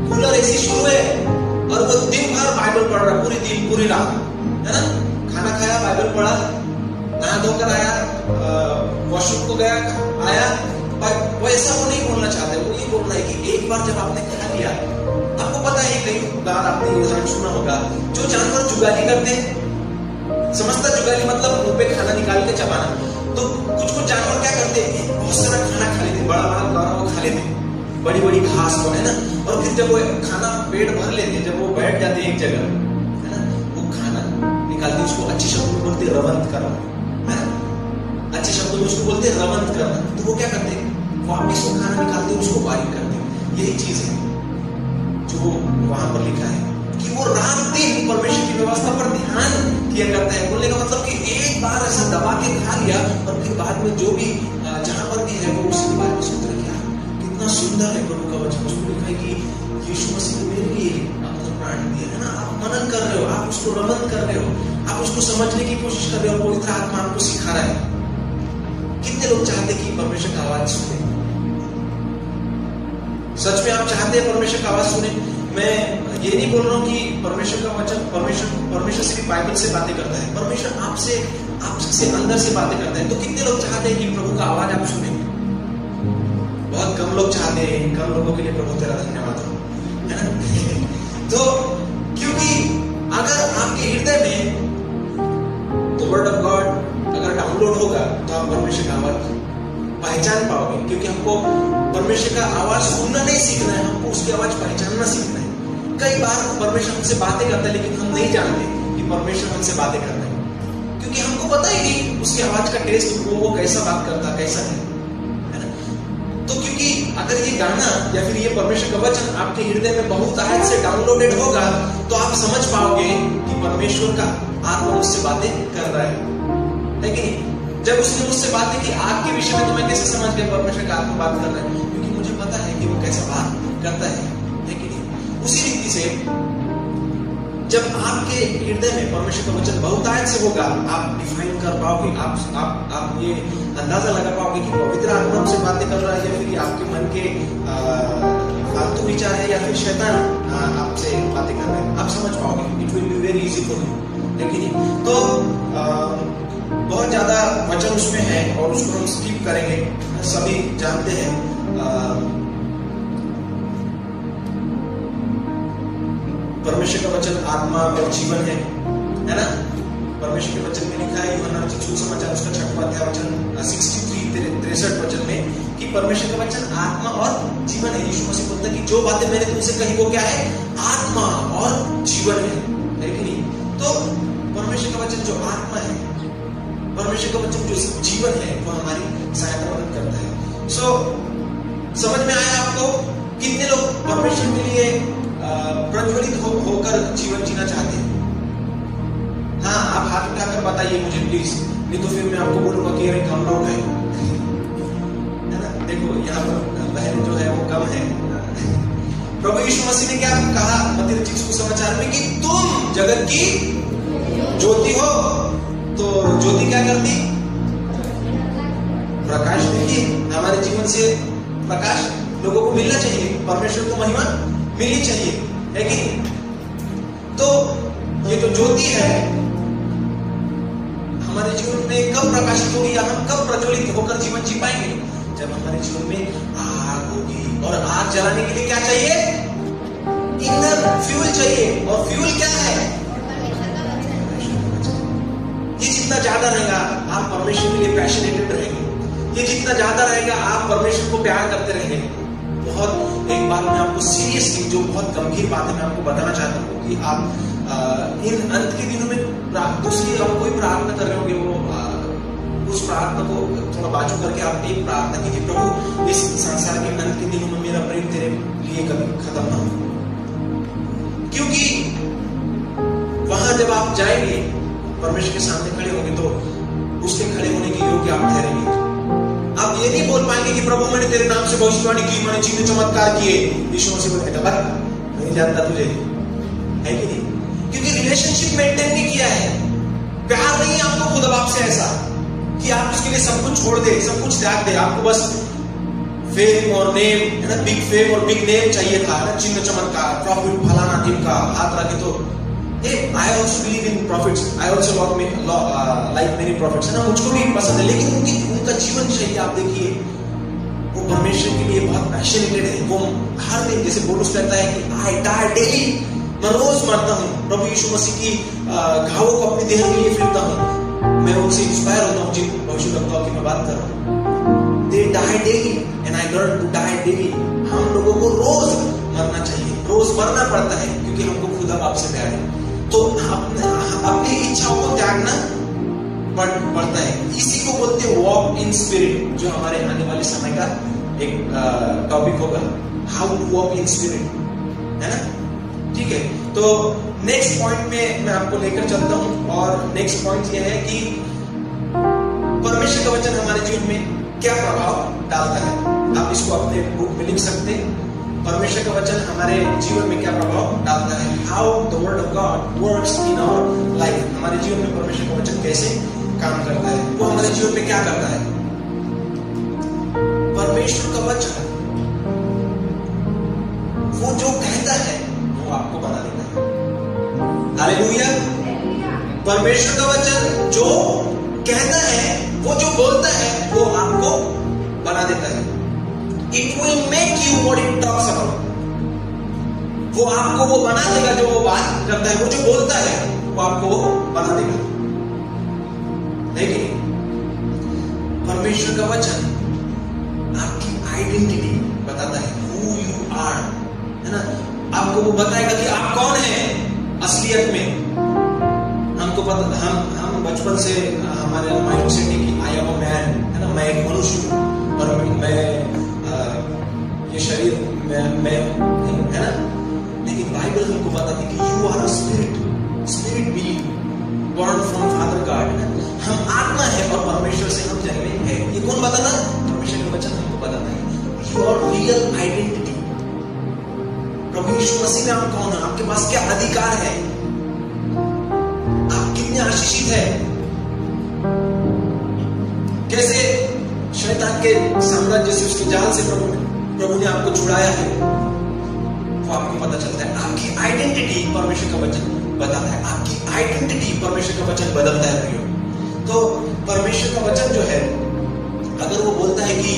कूलर एसी शुरू है और वो दिन भर बाइबल पढ़ रहा, पूरी दिन पूरी रात, है ना। खाना खाया, बाइबल पढ़ा, नहा धोकर आया, वॉशरूम को गया, आया, वो ऐसा वो नहीं बोलना चाहते। वो ये बोलना है कि एक बार जब आपने खा लिया, आपको पता है कई बार आपने ये उदाहरण सुना होगा, जो जानवर जुगाली करते हैं, समझता जुगाली मतलब मुंह पे खाना निकाल के चबाना। तो कुछ जानवर क्या करते हैं, बहुत सारा खाना खा लेते, बड़ा बड़ा द्वारा वो खा लेते, बड़ी बड़ी घास को, है ना। और फिर जब वो खाना पेट भर लेते, जब वो बैठ जाते एक जगह, है ना, वो खाना निकालते, उसको अच्छे शब्द में बोलते रवंत करना, है ना, अच्छे शब्दों में उसको बोलते रवंत करना। तो वो क्या करते, वापिस वो खाना निकालते, उसको बारीक करते। यही चीज है जो वहां पर लिखा है कि वो रात दिन परमेश्वर की व्यवस्था पर ध्यान किया करता है। बोलने का मतलब कि एक बार ऐसा दबा के खा लिया और फिर बाद में जो भी जहां पर भी है वो उसी के बारे में सोच रहे, क्या कितना सुंदर है प्रभु का वचन। उसमें लिखा है कि यीशु मसीह ने मेरे लिए अपना प्राण दिया, है ना। आप मनन कर रहे हो, आप उसको रमन कर रहे हो, आप उसको समझने की कोशिश कर रहे हो, पवित्र आत्मा आपको सिखा रहा है। कितने लोग चाहते कि परमेश्वर का आवाज सुने? सच में आप चाहते हैं परमेश्वर का आवाज सुने? मैं ये नहीं बोल रहा हूं कि परमेश्वर का वचन, परमेश्वर सिर्फ बाइबल से बातें करता है, परमेश्वर आपसे अंदर से बातें करता है। तो कितने लोग चाहते हैं कि प्रभु का आवाज आप सुने? बहुत कम लोग चाहते हैं। कम लोगों के लिए प्रभु तेरा धन्यवाद हो, है ना। तो क्योंकि अगर आपके हृदय में तो वर्ड ऑफ गॉड अगर डाउनलोड होगा तो आप परमेश्वर का आवाज बार परमेश्वर हमसे बातें करता है, लेकिन हम नहीं जानते कि परमेश्वर हमसे बातें करता है, क्योंकि हमको पता ही नहीं उसकी आवाज का टेस्ट, वो कैसा बात करता, कैसा है ना। तो क्योंकि अगर ये गाना या फिर ये परमेश्वर का वचन आपके हृदय में बहुत आज से डाउनलोडेड होगा, तो आप समझ पाओगे कि परमेश्वर का आत्मा मुझसे बातें कर रहा है कि नहीं। जब उसने मुझसे बातें की आग के विषय में, तो मैं कैसे समझ गया परमेश्वर का आत्मा बात कर रहा है, क्योंकि मुझे पता है कि वो कैसा बात करता है कि नहीं। उसी रीति से जब आपके हृदय में परमेश्वर का वचन बहुतायत से होगा, आप डिफाइन कर पाओगे, आप ये अंदाजा लगा पाओगे कि पवित्र आत्मा हमसे बातें कर रहा है, या फिर आपके मन के फालतू विचार है, या फिर शैतान आपसे बातें कर रहा है। आप समझ पाओगे, it will be very easy for you, लेकिन तो बहुत ज्यादा वचन उसमें है और उसको हम स्किप करेंगे। सभी जानते हैं परमेश्वर का वचन आत्मा और जीवन है ना। परमेश्वर के वचन में लिखा है यूहन्ना रचित सुसमाचार उसका 6वां अध्याय वचन 63 वचन में कि परमेश्वर का वचन आत्मा और जीवन है। यीशु मसीह बोलता है कि जो बातें मैंने तुमसे कही वो क्या है, आत्मा और जीवन है कि नहीं। तो परमेश्वर का वचन जो आत्मा है, परमेश्वर का वचन जो जीवन है, वो हमारी सहायता मदद करता है। समझ में आया आपको? कितने लोग परमेश्वर के लिए प्रज्वलित होकर जीवन जीना चाहते हैं? हाँ, आप हाथ उठाकर बताइए मुझे प्लीज, नहीं तो फिर मैं आपको बोलूंगा कि अरे कम लोग हैं, है ना। देखो यहाँ पर बहन जो है वो कम है। प्रभु यीशु मसीह ने क्या कहा मत्ती रचित सुसमाचार में कि तुम जगत की ज्योति हो। तो ज्योति क्या करती? प्रकाश देती। हमारे जीवन से प्रकाश लोगों को मिलना चाहिए, परमेश्वर को महिमा मिलनी चाहिए, है कि नहीं। तो ये जो ज्योति है हमारे जीवन में कब प्रकाशित होगी, या हम कब प्रज्वलित होकर जीवन जी पाएंगे? जब हमारे जीवन में आग होगी। और आग जलाने के लिए क्या चाहिए? ईंधन, फ्यूल चाहिए। और फ्यूल क्या है? ये जितना ज्यादा रहेगा आप परमेश्वर के लिए पैशनेटेड रहेंगे, ये जितना ज्यादा रहेगा आप परमेश्वर को प्यार करते रहेंगे। बहुत एक बात मैं आपको सीरियसली, जो बहुत गंभीर बात है, मैं आपको बताना चाहता हूँ कि आप इन अंत के दिनों में दूसरी आप कोई प्रार्थना कर रहे होंगे, वो उस प्रार्थना को थोड़ा बाजू करके आप एक प्रार्थना कीजिए, प्रभु इस संसार के अंत के दिनों में मेरा प्रेम तेरे लिए कभी खत्म ना हो। क्योंकि वहां जब आप जाएंगे परमेश्वर के सामने खड़े होंगे, तो उसके खड़े होने के योग्य आप ठहरेंगे। आप ये नहीं बोल पाएंगे कि प्रभु मैंने तेरे नाम से भविष्यवाणी की, मैंने चिन्ह चमत्कार किए। यीशु मसीह बोलता है नहीं जानता तुझे, है कि नहीं। क्योंकि रिलेशनशिप मेंटेन नहीं किया है, प्यार नहीं है आपको खुद बाप से ऐसा कि आप उसके लिए सब कुछ छोड़ दे, सब कुछ त्याग दे। आपको बस फेम और नेम, है ना, बिग फेम और बिग नेम चाहिए था, ना, चिन्ह चमत्कार, प्रॉफिट फलाना ढिमका हाथ रखे। तो I also believe in prophets. I also like many prophets. ना मुझको भी पसंद है, लेकिन उनका जीवन शैली आप देखिए, वो परमेश्वर के लिए बहुत पैशनेटेड है। वो हर दिन, जैसे बोलूस कहता है कि I die daily, मैं रोज मरता हूँ, प्रभु यीशु मसीह की घावों को अपनी देह के लिए फिरता हूँ। मैं उनसे इंस्पायर होता हूँ, जिनको भविष्य लगता हूँ कि मैं बात कर रहा हूँ। They die daily and I learn to die daily. हम लोगों को रोज मरना चाहिए, रोज मरना पड़ता है, क्योंकि हमको खुदा बाप से प्यार है। तो अपनी इच्छाओं को त्यागना पड़ता है। इसी को बोलते हैं वॉक इन स्पिरिट, जो हमारे आने वाले समय का एक टॉपिक होगा, how to walk in spirit, है ना। ठीक है, तो नेक्स्ट पॉइंट में मैं आपको लेकर चलता हूं, और नेक्स्ट पॉइंट यह है कि परमेश्वर का वचन हमारे जीवन में क्या प्रभाव डालता है। आप इसको अपने बुक में लिख सकते हैं, परमेश्वर का वचन हमारे जीवन में क्या प्रभाव डालता है। How the word of God works in our life. हमारे जीवन में परमेश्वर का वचन कैसे काम करता है, वो हमारे जीवन में क्या करता है। परमेश्वर का वचन वो जो कहता है वो आपको बना देता है। हालेलुया। परमेश्वर का वचन जो कहता है, वो जो बोलता है, वो आपको बना देता है। It will make you what it talks about. वो आपको वो बना देगा जो वो बात करता है, वो जो बोलता है वो आपको वो बना देगा। लेकिन परमेश्वर का वचन आपकी आइडेंटिटी बताता है, who you are, है ना। आपको वो बताएगा कि आप कौन हैं असलियत में। हमको पता, हम बचपन से हमारे माइंड सेट है कि आई एम अ मैन, है ना, मैं एक मनुष्य हूँ और मैं ये शरीर मैं है ना। लेकिन बाइबल हमको बताती है कि you are a spirit being born from Father God। हम आत्मा है और परमेश्वर से हम जन्मे हैं। ये कौन बताता? परमेश्वर का वचन हमको बताता है योर रियल आइडेंटिटी। प्रभु यीशु मसीह में आप कौन है, आपके पास क्या अधिकार है, आप कितने आशीषित है। कैसे शैतान के साम्राज्य से, उसके जाल से प्रभु ने आपको छुड़ाया है, वो आपको पता चलता है। आपकी आइडेंटिटी परमेश्वर का वचन बताता है, आपकी आइडेंटिटी परमेश्वर का वचन बदलता है प्रियो। तो परमेश्वर का वचन जो है, अगर वो बोलता है कि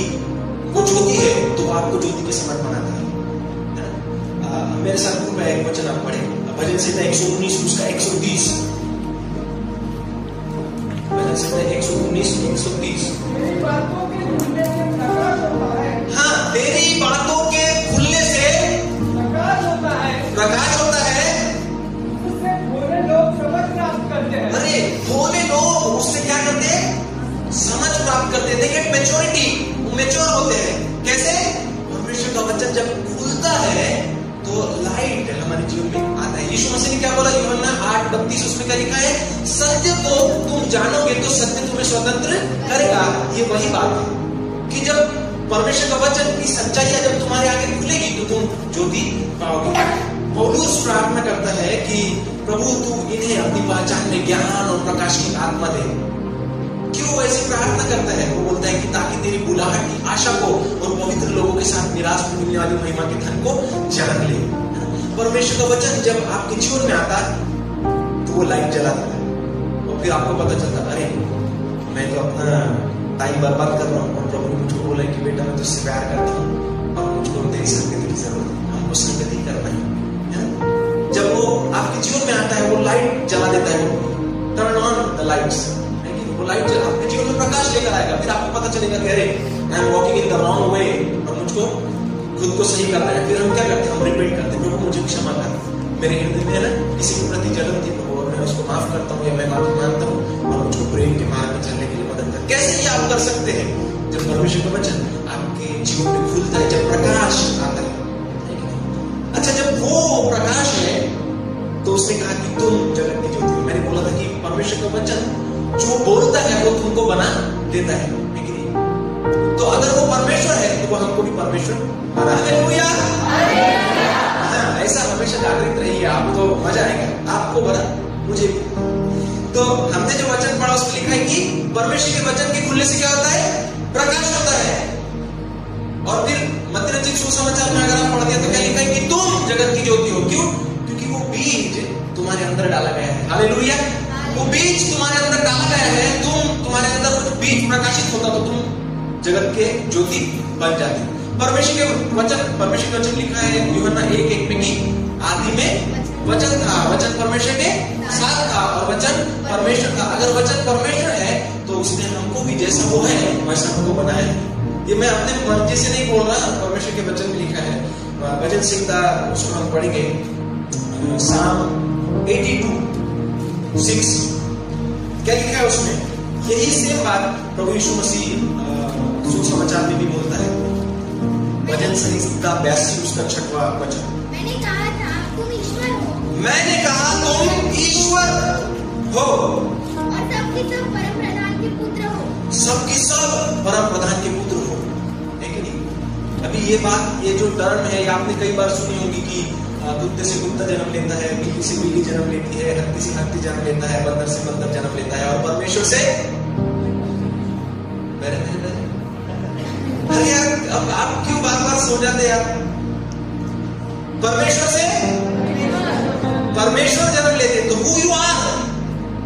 वो ज्योति है तो वो आपको ज्योति के समान बनाता है। मेरे साथ ग्रुप है, एक वचन आप पढ़े, भजन संहिता 119 उसका 130। भजन संहिता 119 130। हाँ, तेरी बातों के खुलने से प्रकाश होता है। अरे भोले लोग उससे क्या करते हैं? समझ प्राप्त करते हैं। देखिए मैच्योरिटी, मैच्योर होते हैं। कैसे? परमेश्वर का वचन जब खुलता है तो लाइट हमारे जीवन में आता है। यीशु मसीह ने क्या बोला? यूहन्ना 8:32 उसमें क्या लिखा है? सत्य को तुम जानोगे तो सत्य तुम्हें स्वतंत्र करेगा। ये वही बात है कि जब परमेश्वर का वचन की सच्चाई जब तुम्हारे आगे खुलेगी तो तुम ज्योति पाओगे। पौलुस प्रार्थना करता है कि प्रभु तू इन्हें अपनी पहचान में ज्ञान और प्रकाश की आत्मा दे। क्यों ऐसी प्रार्थना करता है? वो बोलता है कि ताकि तेरी बुलाहट की आशा को और पवित्र लोगों के साथ निराश मिलने वाली महिमा के धन को जान ले। परमेश्वर का वचन जब आपके जीवन में आता है तो वो लाइट जला देता है और फिर आपको पता चलता है अरे मैं तो अपना टाइम बर्बाद कर रहा हूँ और प्रभु ने मुझको बोला कि बेटा मैं तुझसे प्यार करता हूँ और मुझको तेरी संगति की जरूरत है, हमको संगति करना है। जब वो आपके जीवन में आता है वो लाइट जला देता है, टर्न ऑन द लाइट्स। वो लाइट आपके जीवन में प्रकाश लेकर आएगा। फिर आपको पता चलेगा कि अरे I am walking in the wrong way और मुझको खुद को सही करना है। फिर हम क्या करते हैं? हम रिपेंट करते हैं, प्रभु मुझे क्षमा कर। मेरे हृदय में है ना किसी के प्रति जलन थी प्रभु और मैं उसको माफ करता हूँ या मैं माफी मांगता हूँ और मुझको प्रेम के मार्ग में चलने के लिए मदद कर। कैसे ये आप कर सकते हैं? जब परमेश्वर का वचन आपके जीवन में खुलता है, जब प्रकाश आता है। अच्छा, जब वो प्रकाश है तो उसने कहा कि तुम जगत की ज्योति हो। मैंने बोला था कि परमेश्वर का वचन जो बोलता है वो तुमको बना देता है, लेकिन तो अगर वो परमेश्वर है तो वो हमको भी परमेश्वर बना। हालेलुया। ऐसा हमेशा जागृत रहिए, आपको मजा आएगा, आपको बना मुझे। तो हमने जो वचन पढ़ा उसमें लिखा है कि परमेश्वर के वचन के खुलने से क्या होता है? प्रकाश होता है। और फिर मत्ती रचित सुसमाचार में अगर आप पढ़ते हैं तो क्या लिखा है कि तुम जगत की ज्योति हो। क्यों? क्योंकि वो बीज तुम्हारे अंदर डाला गया है। हालेलुया। वो बीज तुम्हारे अंदर डाला गया है। तुम्हारे अंदर कुछ बीज प्रकाशित होता तो तुम जगत के ज्योति बन जाते। परमेश्वर के वचन लिखा है यूहन्ना 1:1 में कि आदि में वचन था, वचन परमेश्वर के साथ था और वचन परमेश्वर था। अगर वचन परमेश्वर है तो उसने हमको भी जैसा वो है वैसा हमको बनाया है। ये मैं अपने मर्जी से नहीं बोल रहा, परमेश्वर के वचन में लिखा है। भजन संहिता उसको हम पढ़ेंगे, साम 82:6 क्या लिखा है उसमें? यही सेम बात प्रभु यीशु मसीह सुसमाचार में भी बोलता है। भजन संहिता 82 उसका 6वां वचन। मैंने कहा था तुम ईश्वर हो। मैंने कहा तुम ईश्वर हो और सबके सब परम प्रधान के पुत्र हो। सबके सब परम प्रधान के पुत्र हो। है कि नहीं? अभी ये बात, ये जो टर्म है ये आपने कई बार सुनी होगी कि कुत्ते से कुत्ता जन्म लेता है, बिल्ली से बिल्ली जन्म लेती है, हत्ती से हत्ती जन्म लेता है, बंदर से बंदर जन्म लेता है और परमेश्वर से अरे यार अब आप क्यों बार-बार सो जाते यार? परमेश्वर से परमेश्वर जन्म लेते। तो हु यू आर?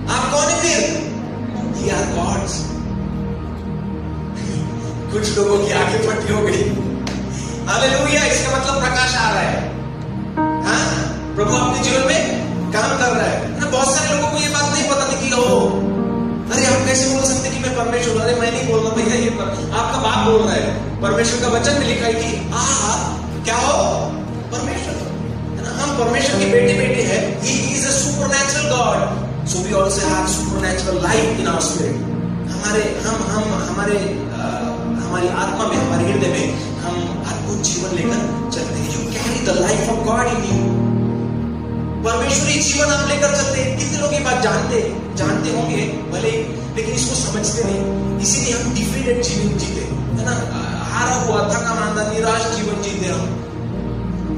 आप कौन है फिर? We are gods. कुछ लोगों की आंखें फटी हो गई। हालेलुया। इसका मतलब प्रकाश आ रहा है। हाँ, प्रभु अपने जीवन में काम कर रहा है ना। बहुत सारे लोगों को ये बात नहीं पता थी कि अरे आप कैसे बोल सकते कि मैं परमेश्वर? अरे मैं नहीं बोल रहा भैया, ये आपका बाप बोल रहा है। परमेश्वर का वचन में लिखा है कि क्या हो? परमेश्वर। है ना? हम परमेश्वर के बेटे बेटे हैं, He is a supernatural God, so we also have supernatural life in our spirit. हमारी आत्मा में, हमारे हृदय में हम अद्भुत जीवन लेकर चलते हैं. You carry the life of God in you. परमेश्वरी जीवन आप लेकर चलते हैं. कितने लोग ये बात जानते होंगे भले, लेकिन इसको समझते नहीं. इसीलिए हम डिफीटेड जीवन जीते, है ना, हारा हुआ, थका मांदा, निराश जीवन जीते. हम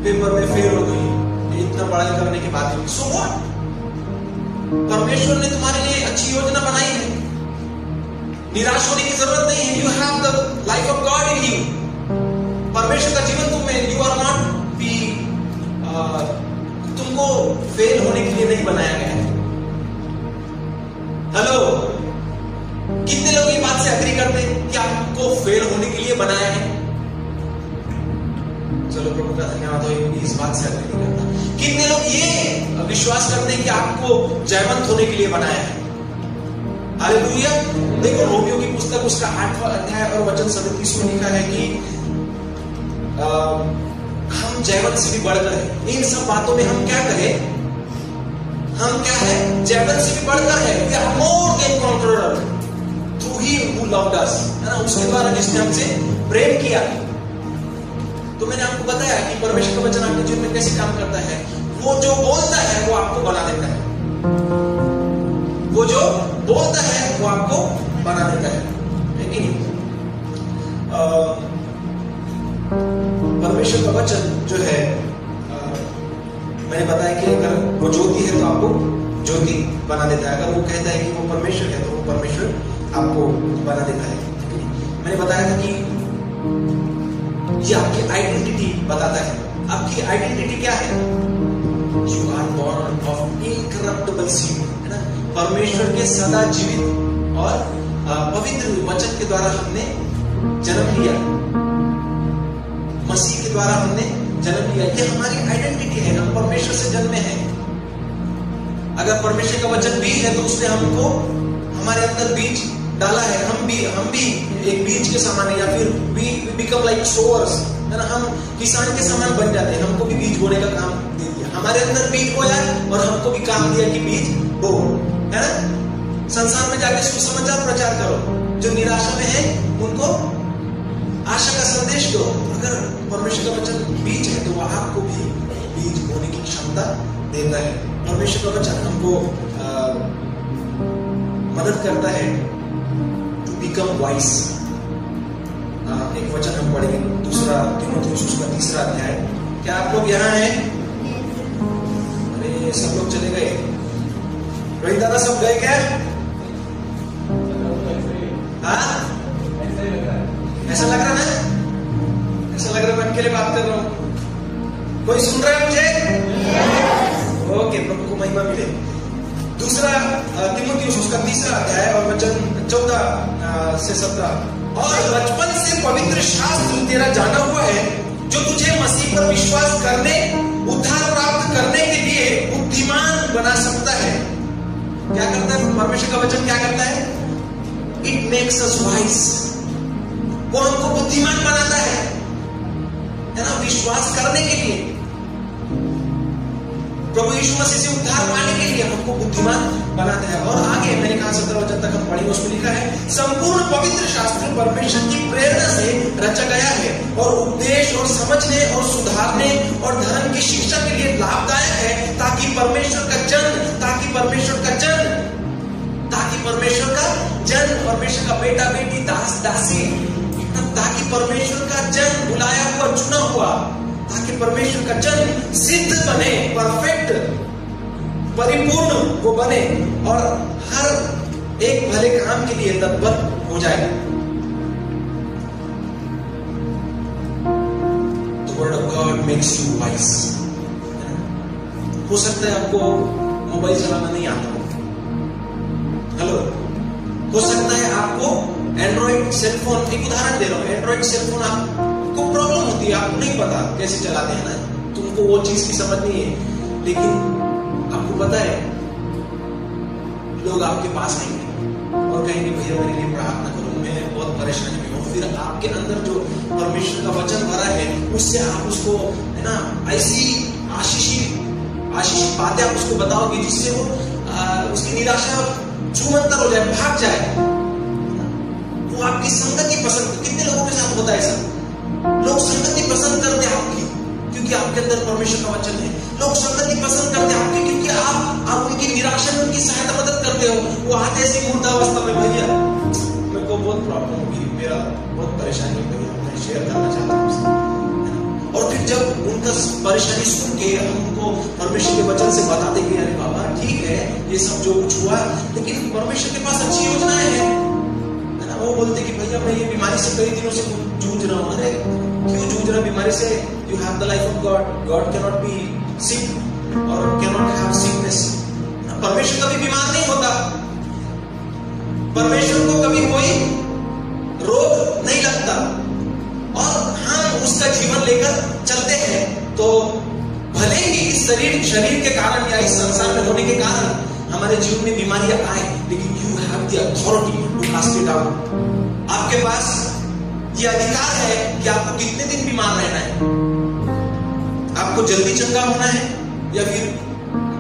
पेपर में फेल हो गई, इतना पढ़ाई करने के बाद भी. So what? परमेश्वर ने तुम्हारे लिए अच्छी योजना बनाई है. निराश होने की जरूरत नहीं है. You have the life of God in you. परमेश्वर का जीवन तुम में. यू आर नॉट बी, तुमको फेल होने के लिए नहीं बनाया गया है. हेलो, कितने लोग ये बात से एग्री करते हैं कि आपको फेल होने के लिए बनाया है? चलो प्रभु का धन्यवाद हो, इस बात से एग्री नहीं करता. कितने लोग ये विश्वास करते हैं कि आपको जयवंत होने के लिए बनाया है? हालेलुया. देखो रोमियो की पुस्तक उसका 8वां अध्याय और वचन 37 में लिखा है कि हम जयवंत से भी बढ़कर है. इन सब बातों में हम क्या करें? हम क्या है? जयवंत से भी बढ़कर है. We are more than conqueror through Him who loved us. है ना, उसके द्वारा जिसने हमसे प्रेम किया. तो मैंने आपको बताया कि परमेश्वर का वचन आपके जीवन में कैसे काम करता है. वो जो बोलता है वो आपको बना देता है. वो जो बोलता है वो आपको बना देता है कि नहीं? परमेश्वर का वचन जो है, मैंने बताया कि अगर वो ज्योति है तो आपको ज्योति बना देता है. अगर वो कहता है कि वो परमेश्वर है तो वो परमेश्वर आपको बना देता है. मैंने बताया था कि ये आपकी आइडेंटिटी बताता है. आपकी आइडेंटिटी क्या है? You are born of incorruptible seed, है ना. परमेश्वर के सदा जीवित और पवित्र वचन के द्वारा हमने जन्म लिया. मसीह के द्वारा हमने जन्म लिया. ये हमारी आइडेंटिटी है. हम परमेश्वर से जन्मे हैं. अगर परमेश्वर का वचन बीज है तो उसने हमको हमारे अंदर बीज डाला है. हम भी एक बीज के समान है, या फिर वी बिकम लाइक सोवर्स, है ना. हम किसान के समान बन जाते हैं. हमको भी बीज बोने का काम दे दिया. हमारे अंदर बीज बोया और हमको भी काम दिया कि बीज बो, है ना. संसार में जाके सुसमाचार प्रचार करो. जो निराशा में है उनको आशा का संदेश दो. अगर परमेश्वर का वचन बीज है तो वह आपको भी बीज बोने की क्षमता देता है. परमेश्वर का वचन हमको मदद करता है टू बिकम वाइज. एक वचन हम पढ़ेंगे, 2 तीमुथियुस उसका 3रा अध्याय. क्या आप लोग यहाँ हैं? अरे सब लोग चले गए. रोहित दादा सब गए क्या? हाँ, ऐसा लग रहा ना? ऐसा लग रहा मैं अकेले बात कर रहा हूं. कोई सुन रहा है मुझे? ओके, प्रभु को महिमा मिले. 2 तीमुथियुस उसका 3रा अध्याय और वचन 14 से 17. और बचपन से पवित्र शास्त्र तेरा जाना हुआ है, जो तुझे मसीह पर विश्वास करने, उद्धार प्राप्त करने के लिए बुद्धिमान बना सकता है. क्या करता है परमेश्वर का वचन? क्या करता है? It makes us wise. वो हमको बुद्धिमान बनाता है ना, विश्वास करने के लिए. प्रभु यीशु मसीह से उद्धार पाने के लिए हमको बुद्धिमान बनाता है. और आगे मैंने कहा 17 वचन तक हम पढ़ेंगे, उसमें लिखा है संपूर्ण पवित्र शास्त्र परमेश्वर की प्रेरणा से रचा गया है और उपदेश और समझने और सुधारने और धर्म की शिक्षा के लिए लाभदायक है, ताकि परमेश्वर का जन, परमेश्वर का बेटा बेटी, दास दासी, ताकि परमेश्वर का जन, बुलाया हुआ चुना हुआ, ताकि परमेश्वर का जन सिद्ध बने, परफेक्ट, परिपूर्ण वो बने और हर एक भले काम के लिए तत्पर हो जाए. The word of God makes you wise. हो सकता है आपको मोबाइल चलाना नहीं आता हो. हेलो, हो सकता है आपको एंड्रॉइड सेलफोन, एक उदाहरण दे रहा हूं, एंड्रॉइड सेलफोन आपको प्रॉब्लम होती है, आपको नहीं पता कैसे चलाते हैं ना, तुमको वो चीज की समझ नहीं है. लेकिन आपको पता है लोग आपके पास आएंगे और कहेंगे भैया मेरे लिए प्रार्थना करो, मैं बहुत परेशानी में हूँ. फिर आपके अंदर जो परमेश्वर का वचन भरा है उससे आप उसको, है ना, ऐसी आशीषी आशीषित बातें आप उसको बताओगे जिससे वो उसकी निराशा छूमंतर हो जाए, भाग जाए। वो आपकी संगति पसंद, कितने लोगों के साथ होता है ऐसा? लोग संगति पसंद करते हैं आपकी क्योंकि आपके अंदर परमेश्वर का वचन है। लोग संगति पसंद करते हैं आपकी क्योंकि आप उनकी निराशा में उनकी सहायता मदद करते हो। वो आते ऐसी मूर्धावस्था में, भैया मेरे को बहुत प्रॉब्लम होगी, मेरा बहुत परेशानी है भैया, मैं शेयर करना चाहता हूँ उससे। और फिर जब उनका परेशानी सुन के हम उनको परमेश्वर के वचन से बता देंगे, अरे बाबा ठीक है ये सब जो कुछ हुआ, लेकिन परमेश्वर के पास अच्छी योजनाएं हैं, है ना। वो बोलते कि भैया मैं ये बीमारी से कई दिनों से जूझ रहा हूँ। अरे क्यों जूझ रहा बीमारी से? You have the life of God, God can not be sick और कैन नॉट हैव सिकनेस। परमेश्वर कभी बीमार नहीं होता, परमेश्वर को कभी कोई रोग नहीं लगता, और हम उसका जीवन लेकर चलते हैं। तो भले ही इस शरीर के कारण या इस संसार में होने के कारण हमारे जीवन में बीमारियां आए, लेकिन you have the authority to cast it out. आपके पास ये अधिकार है कि आपको कितने दिन बीमार रहना है, आपको जल्दी चंगा होना है या फिर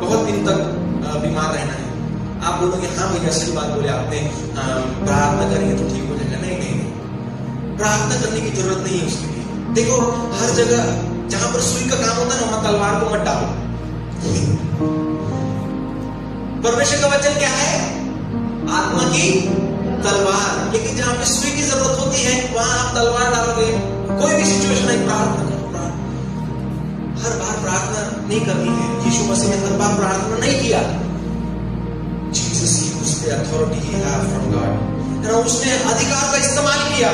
बहुत दिन तक बीमार रहना है। आप बोलोगे हाँ भैया सही बात बोले आपने, प्रार्थना करेंगे तो ठीक हो जाएगा। नहीं नहीं नहीं, प्रार्थना करने की जरूरत नहीं है उसके लिए। देखो हर जगह जहां पर सुई का काम होता है ना, वहां तलवार को मत डालो। परमेश्वर का वचन क्या है? आत्मा की तलवार। लेकिन जहां पे सुई की जरूरत होती है वहां आप तलवार डालोगे। कोई भी सिचुएशन है, प्रार्थना करो। हर बार प्रार्थना नहीं करनी है। यीशु मसीह ने हर बार प्रार्थना नहीं किया। Jesus used the authority he have from God, और उसने अधिकार का इस्तेमाल किया।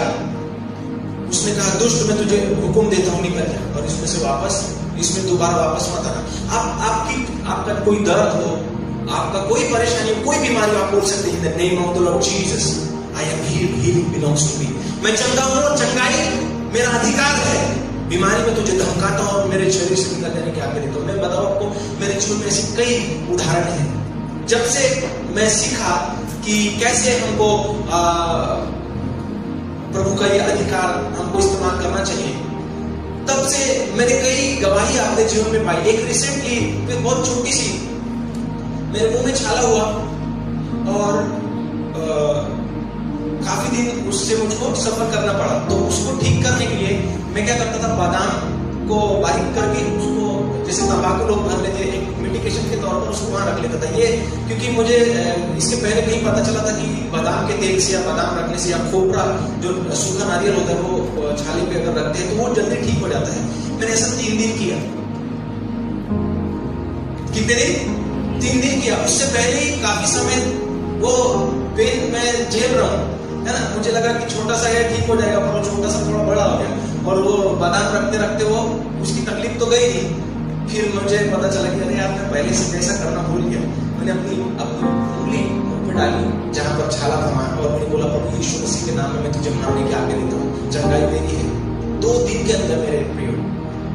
उसने कहा दुष्ट मैं तुझे हुक्म देता हूं निकल जा, और इसमें से वापस, इसमें दोबारा वापस मत आना। आपका कोई दर्द हो, आपका कोई परेशानी हो, कोई बीमारी, आप बोल सकते हैं in the name of the Lord Jesus I am healed, healing belongs to me. मैं चंगा हूं और चंगाई मेरा अधिकार है। बीमारी में तुझे धमकाता हूं और मेरे शरीर से निकल जाने की आज्ञा देता हूं। मैं बताऊं आपको, मेरे जीवन में ऐसे कई उदाहरण हैं। जब से मैं सीखा कि कैसे हमको प्रभु का ये अधिकार हमको इस्तेमाल करना चाहिए, तब से मैंने कई गवाही अपने जीवन में पाई। एक रिसेंटली बहुत छोटी सी, मेरे मुंह में छाला हुआ और काफी दिन उससे मुझको सफर करना पड़ा। तो उसको ठीक करने के लिए मैं क्या करता था, बादाम को बारीक करके उसको, जैसे तंबाकू लोग भर लेते हैं, एक मेडिकेशन के तौर पर उसको वहां रख लेता था। ये क्योंकि मुझे इसके पहले कहीं पता चला था कि बादाम के तेल से या बादाम रखने से या खोपड़ा जो सूखा नारियल होता है वो छाले पे अगर रखते हैं तो वो जल्दी ठीक हो जाता है। मैंने ऐसा 3 दिन किया। कितने दिन? 3 दिन किया। उससे पहले ही काफी समय वो पेन मैं झेल रहा हूँ, है ना। मुझे लगा कि छोटा सा है ठीक हो जाएगा, पर वो छोटा सा थोड़ा बड़ा हो गया, और वो बादाम रखते रखते वो उसकी तकलीफ तो गई नहीं। फिर मुझे पता चला कि अरे यार मैं पहले से कैसा करना भूल गया। मैंने अपनी उंगली पे डाली जहां पर छाला था, और मैंने बोला प्रभु यीशु मसीह के नाम में मैं तुझे मारने की आज्ञा देता हूँ, चंगाई मेरी है। 2 दिन के अंदर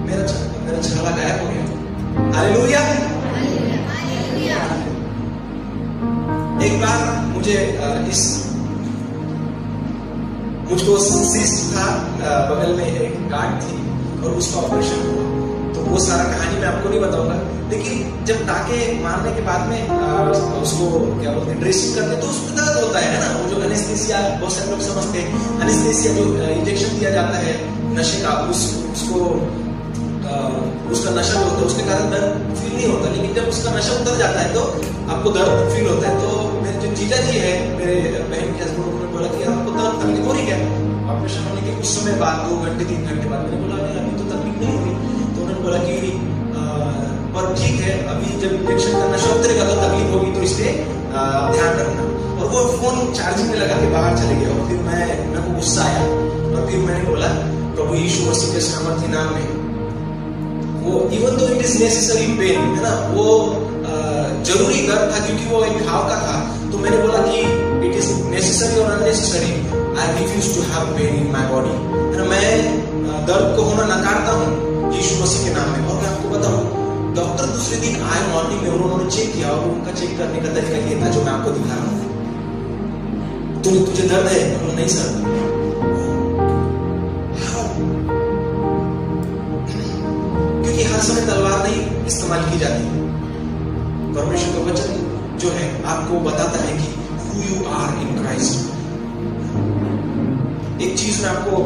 मेरा छाला गायब हो गया। हालेलुया। एक बार मुझको सिस्ट था, बगल में एक गांठ थी और उसका ऑपरेशन हुआ। तो वो सारा कहानी मैं आपको नहीं बताऊंगा, लेकिन जब टाके मारने के बाद में उसको क्या बोलते हैं, ड्रेसिंग करते तो उसमें दर्द होता है ना। वो जो एनेस्थीसिया, बहुत सारे लोग समझते हैं एनेस्थीसिया जो इंजेक्शन दिया जाता है नशे का, उसका नशा जो होता है उसके कारण दर्द फील नहीं होता, लेकिन जब उसका नशा उतर जाता है तो आपको दर्द फील होता है। तो मेरे जो जीजा जी है, मेरे बहन के हस्बैंड, उन्होंने बोला कि आपको दर्द तकलीफ हो रही क्या? ऑपरेशन होने के कुछ समय बाद, 2 घंटे 3 घंटे बाद। मैंने बोला नहीं अभी तो तकलीफ नहीं हो रही। तो उन्होंने बोला कि पर ठीक है, अभी जब इंजेक्शन का नशा उतरेगा तो तकलीफ होगी, तो इसलिए ध्यान रखना। और वो फोन चार्जिंग में लगा के बाहर चले गए। और फिर मेरे को गुस्सा आया, और फिर मैंने बोला प्रभु यीशु मसीह के सामर्थ्य नाम में, वो इवन तो इट इज नेसेसरी पेन, है ना, वो जरूरी दर्द था क्योंकि वो एक घाव का था। तो मैंने बोला कि इट इज नेसेसरी और unnecessary, I refuse to have pain in my body, है ना। मैं दर्द को होना नकारता हूँ यीशु मसीह के नाम में। और मैं आपको बताऊं, डॉक्टर दूसरे दिन आए मॉर्निंग में, उन्होंने चेक किया, और उनका चेक करने का तरीका ये था जो मैं आपको दिखा रहा हूँ। तुझे दर्द है? नहीं सर। क्योंकि हर समय तलवार नहीं इस्तेमाल की जाती। परमेश्वर का वचन जो है आपको बताता है कि who you are in Christ। एक चीज मैं आपको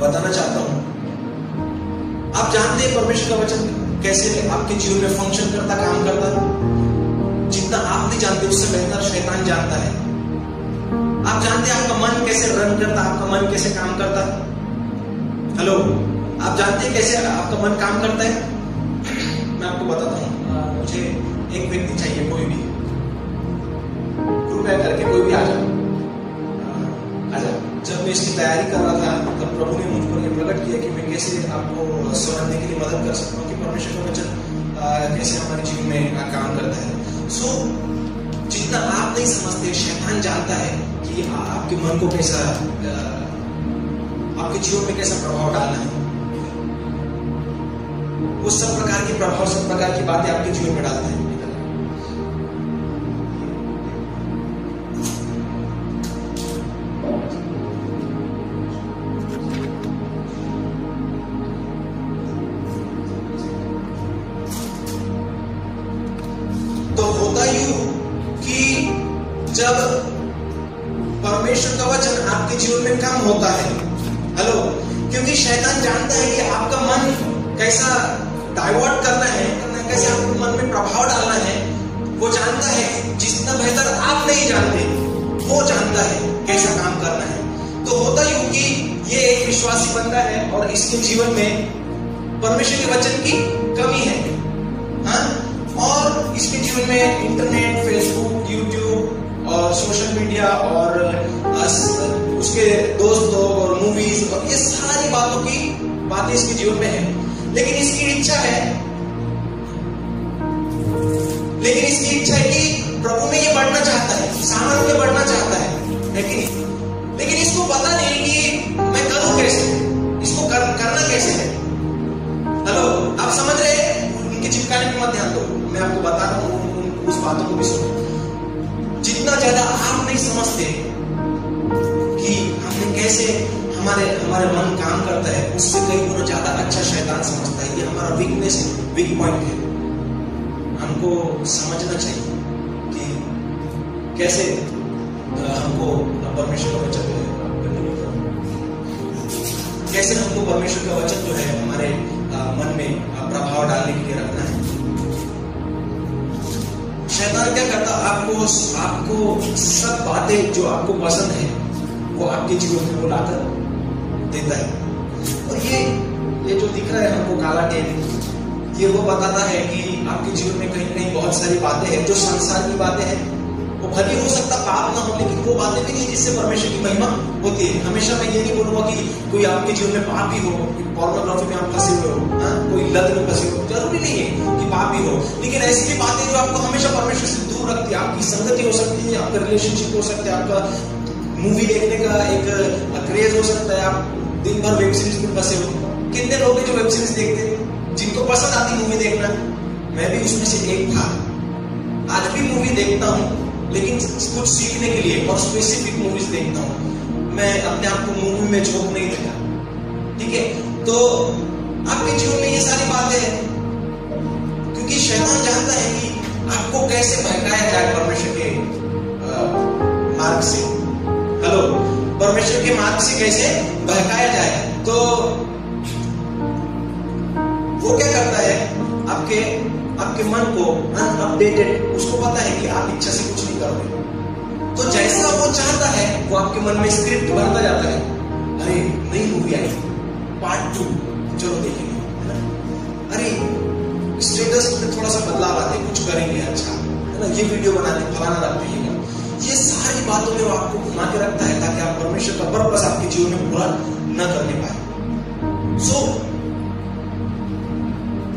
बताना चाहता हूं। आप जानते हैं परमेश्वर का वचन कैसे आपके जीवन में फंक्शन करता, काम करता है? जितना आप नहीं जानते उससे बेहतर शैतान जानता है। आप जानते हैं आपका मन कैसे रन करता, आपका मन कैसे काम करता है? हेलो, आप जानते हैं कैसे आपका मन काम करता है? मैं आपको बताता हूँ। मुझे एक व्यक्ति चाहिए, कोई भी, कृपया करके कोई भी आ जाओ। जब मैं इसकी तैयारी कर रहा था तब प्रभु ने मुझ पर प्रकट किया कि मैं कैसे आपको समझने के लिए मदद कर सकता हूँ कि परमेश्वर का वचन कैसे हमारे जीवन में काम करता है। सो जितना आप नहीं समझते, शैतान जानता है कि आपके मन को कैसा, आपके जीवन में कैसा प्रभाव डालना है। वो सब प्रकार के प्रभाव, सब प्रकार की बातें आपके जीवन में डालता है। तो होता यूं कि जब परमेश्वर का वचन आपके जीवन में काम होता है, हेलो, क्योंकि शैतान जानता है कि आपका मन कैसा डाइवर्ट करना है, कैसे आपके मन में प्रभाव डालना है। वो जानता है, जितना बेहतर आप नहीं जानते वो जानता है कैसा काम करना है। तो होता यूं कि ये एक विश्वासी बंदा है और इसके जीवन में परमेश्वर के वचन की कमी है, हाँ? और इसके जीवन में इंटरनेट, फेसबुक, यूट्यूब और सोशल मीडिया और उसके दोस्तों और मूवीज और ये सारी बातें इसके जीवन में है। लेकिन इसकी इच्छा है कि प्रभु में ये बढ़ना चाहता है, सामर्थ में बढ़ना चाहता है कि नहीं? लेकिन इसको पता नहीं कि मैं करूं कैसे, इसको करना कैसे है। हेलो, आप समझ रहे हैं? उनके चिपकाने पे मत ध्यान दो, मैं आपको बता रहा हूँ, उस बातों को भी सुनो। जितना ज्यादा आप नहीं समझते कि हमने कैसे हमारे मन काम करता है, उससे कई गुना ज्यादा अच्छा शैतान समझता है। ये हमारा वीक पॉइंट है। हमको समझना चाहिए कि कैसे हमको परमेश्वर का वचन, कैसे हमको परमेश्वर का वचन जो है हमारे मन में प्रभाव डालने के लिए रखना है। शैतान क्या करता, आपको सब बातें जो आपको पसंद है वो आपके जीवन में वो लाकर देता है। और ये जो दिख रहा है हमको काला टेप, ये वो बताता है कि आपके जीवन में कहीं कहीं बहुत सारी बातें हैं जो संसार की बातें हैं। वो भले हो सकता पाप ना हो, लेकिन वो बातें भी नहीं जिससे परमेश्वर की महिमा होती है। हमेशा मैं ये नहीं बोलूंगा कि कोई आपके जीवन में पापी हो, पोर्नोग्राफी में आप फंसे हुए हो, कोई लत में फंसे हो, जरूरी नहीं है कि पापी हो। लेकिन ऐसी भी बातें जो आपको हमेशा परमेश्वर से दूर रखती है। आपकी संगति हो सकती है, आपका रिलेशनशिप हो सकता है, आपका मूवी देखने का एक क्रेज हो सकता है, आप दिन भर वेब सीरीज में फंसे हो। कितने लोग हैं जो वेब सीरीज देखते हैं, जिनको पसंद आती मूवी देखना? मैं भी उसमें से एक था। आज भी मूवी देखता हूँ, लेकिन कुछ सीखने के लिए और स्पेसिफिक मूवीज देखता हूँ। मैं अपने आप को मूवी में झोंक नहीं देता, ठीक है? तो आपके जीवन में ये सारी बातें हैं, क्योंकि शैतान जानता है कि आपको कैसे बहकाया जाए परमेश्वर के मार्ग से। हेलो, परमेश्वर के मार्ग से कैसे बहकाया जाए। तो वो क्या करता है, आपके मन को अनअपडेटेड, उसको पता है कि आप इच्छा से कुछ नहीं करोगे, तो जैसा वो चाहता है वो आपके मन में स्क्रिप्ट बनता जाता है। अरे नई मूवी आई, पार्ट 2, चलो देखेंगे, है ना? अरे स्टेटस में थोड़ा सा बदलाव आते, कुछ करेंगे, अच्छा, है ना? ये वीडियो बनाते, फलाना रखते हैं। ये सारी बातों में वो आपको घुमा के रखता है ताकि आप परमेश्वर का पर्पस आपके जीवन में पूरा न करने पाए। सो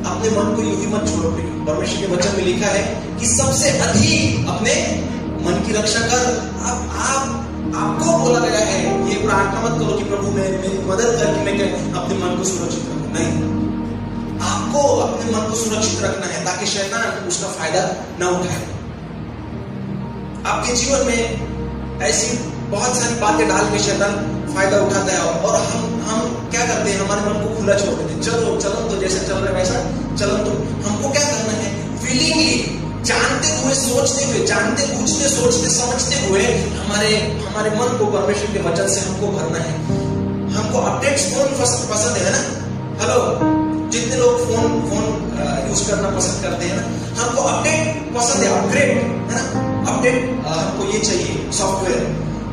अपने मन को यूं ही मत छोड़ो। परमेश्वर के वचन में लिखा है कि सबसे अधिक अपने मन की रक्षा कर। आपको बोला गया है, ये प्रार्थना मत करो कि प्रभु मेरी मदद कर कि मैं अपने मन को सुरक्षित रखूं। नहीं, आपको अपने मन को सुरक्षित रखना है ताकि शैतान उसका फायदा न उठाए। आपके जीवन में ऐसी बहुत सारी बातें डाल के शैतान फायदा उठाता है और हम क्या करते हैं, हमारे मन को खुला छोड़ देते हैं। चलो चलन तो जैसा चल रहा है वैसा चलन। तो हमको क्या करना है, विलिंगली, जानते हुए, सोचते हुए, जानते बूझते, सोचते समझते हुए हमारे मन को परमेश्वर के वचन से हमको भरना है। हमको अपडेट्स कौन पसंद है ना? हेलो, जितने लोग फोन यूज करना पसंद करते हैं ना, हमको अपडेट पसंद है, अपग्रेड है ना, अपडेट हमको ये चाहिए सॉफ्टवेयर।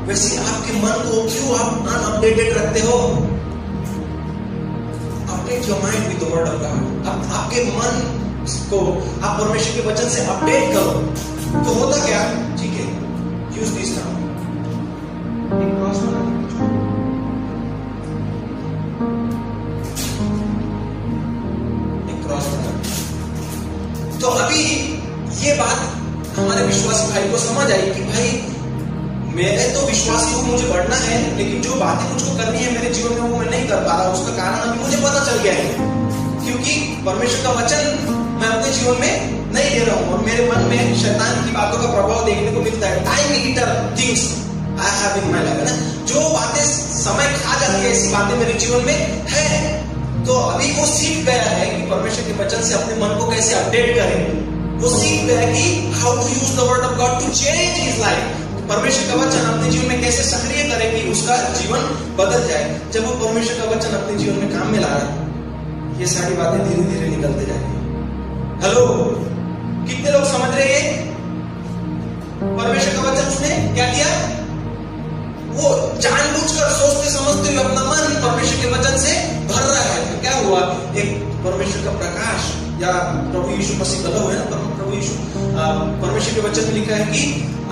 वैसे आपके मन को क्यों आप अनअपडेटेड रखते हो? Update your mind with the word of God. आपके मन को आप परमेश्वर के वचन से अपडेट करो तो होता क्या, ठीक है, यूज दिस नाउ। तो अभी ये बात हमारे विश्वासी भाई को समझ आई कि भाई मैं तो विश्वासी हूं, मुझे बढ़ना है, लेकिन जो बातें मुझको करनी है मेरे जीवन में वो मैं नहीं कर पा रहा। उसका कारण अभी मुझे पता चल गया है, क्योंकि परमेश्वर का वचन मैं अपने जीवन में नहीं ले रहा हूं और मेरे मन में शैतान की बातों का प्रभाव देखने को मिलता है। Time eater things I have in my life, है ना, जो बातें समय खा जाती है, ऐसी बातें मेरे जीवन में है। तो अभी वो सीख गया है कि परमेश्वर के वचन से अपने मन को कैसे अपडेट करें। वो सीख गया कि how to use the word of God to change his life. परमेश्वर का वचन अपने जीवन में कैसे सक्रिय करे कि उसका जीवन बदल जाए। जब वो परमेश्वर का वचन अपने जीवन में काम में ला रहा है, ये सारी बातें धीरे धीरे निकलते जाएंगी। हेलो, कितने लोग समझ रहे हैं? परमेश्वर का वचन उसने क्या किया, वो जानबूझकर सोचते समझते हुए अपना मन परमेश्वर के वचन से भर रहा है। तो क्या हुआ, एक परमेश्वर का प्रकाश या प्रभु यीशु मसीह का लहू है ना, प्रभु यीशु, परमेश्वर के वचन में लिखा है कि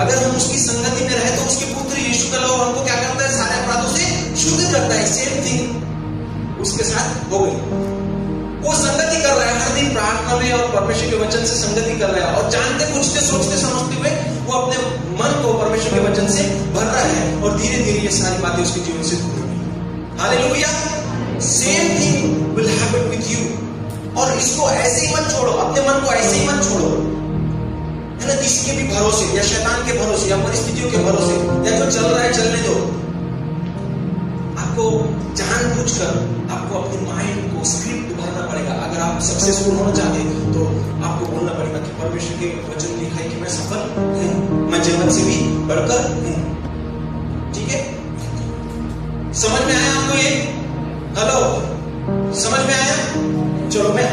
अगर हम उसकी संगति में रहे तो उसके पुत्र यीशु का लहू हमको क्या करता है, सारे अपराधों से शुद्ध करता है। सेम थिंग उसके साथ हो गई। वो संगति कर रहा है हर दिन प्रार्थना में और परमेश्वर के वचन से संगति कर रहा है और जानते बूझते सोचते समझते हुए वो अपने मन को परमेश्वर के वचन से भर रहा है और धीरे धीरे ये सारी बातें उसके जीवन से दूर होंगी। Hallelujah. Same thing will happen with you. और इसको ऐसे ही मत छोड़ो, अपने मन को ऐसे ही मत छोड़ो, है ना, किसी के भी भरोसे या शैतान के भरोसे या परिस्थितियों के भरोसे या जो चल रहा है चलने दो। आपको जानबूझकर आपको अपने माइंड को स्क्रिप्ट भरना पड़ेगा। अगर आप सक्सेसफुल होना चाहते हैं तो आपको बोलना पड़ेगा कि परमेश्वर के वचन लिखा है कि मैं सफल हूं, मैं जीवन से भी बढ़कर हूं। ठीक है, समझ में आया आपको ये? हेलो, समझ में आया? चलो मैं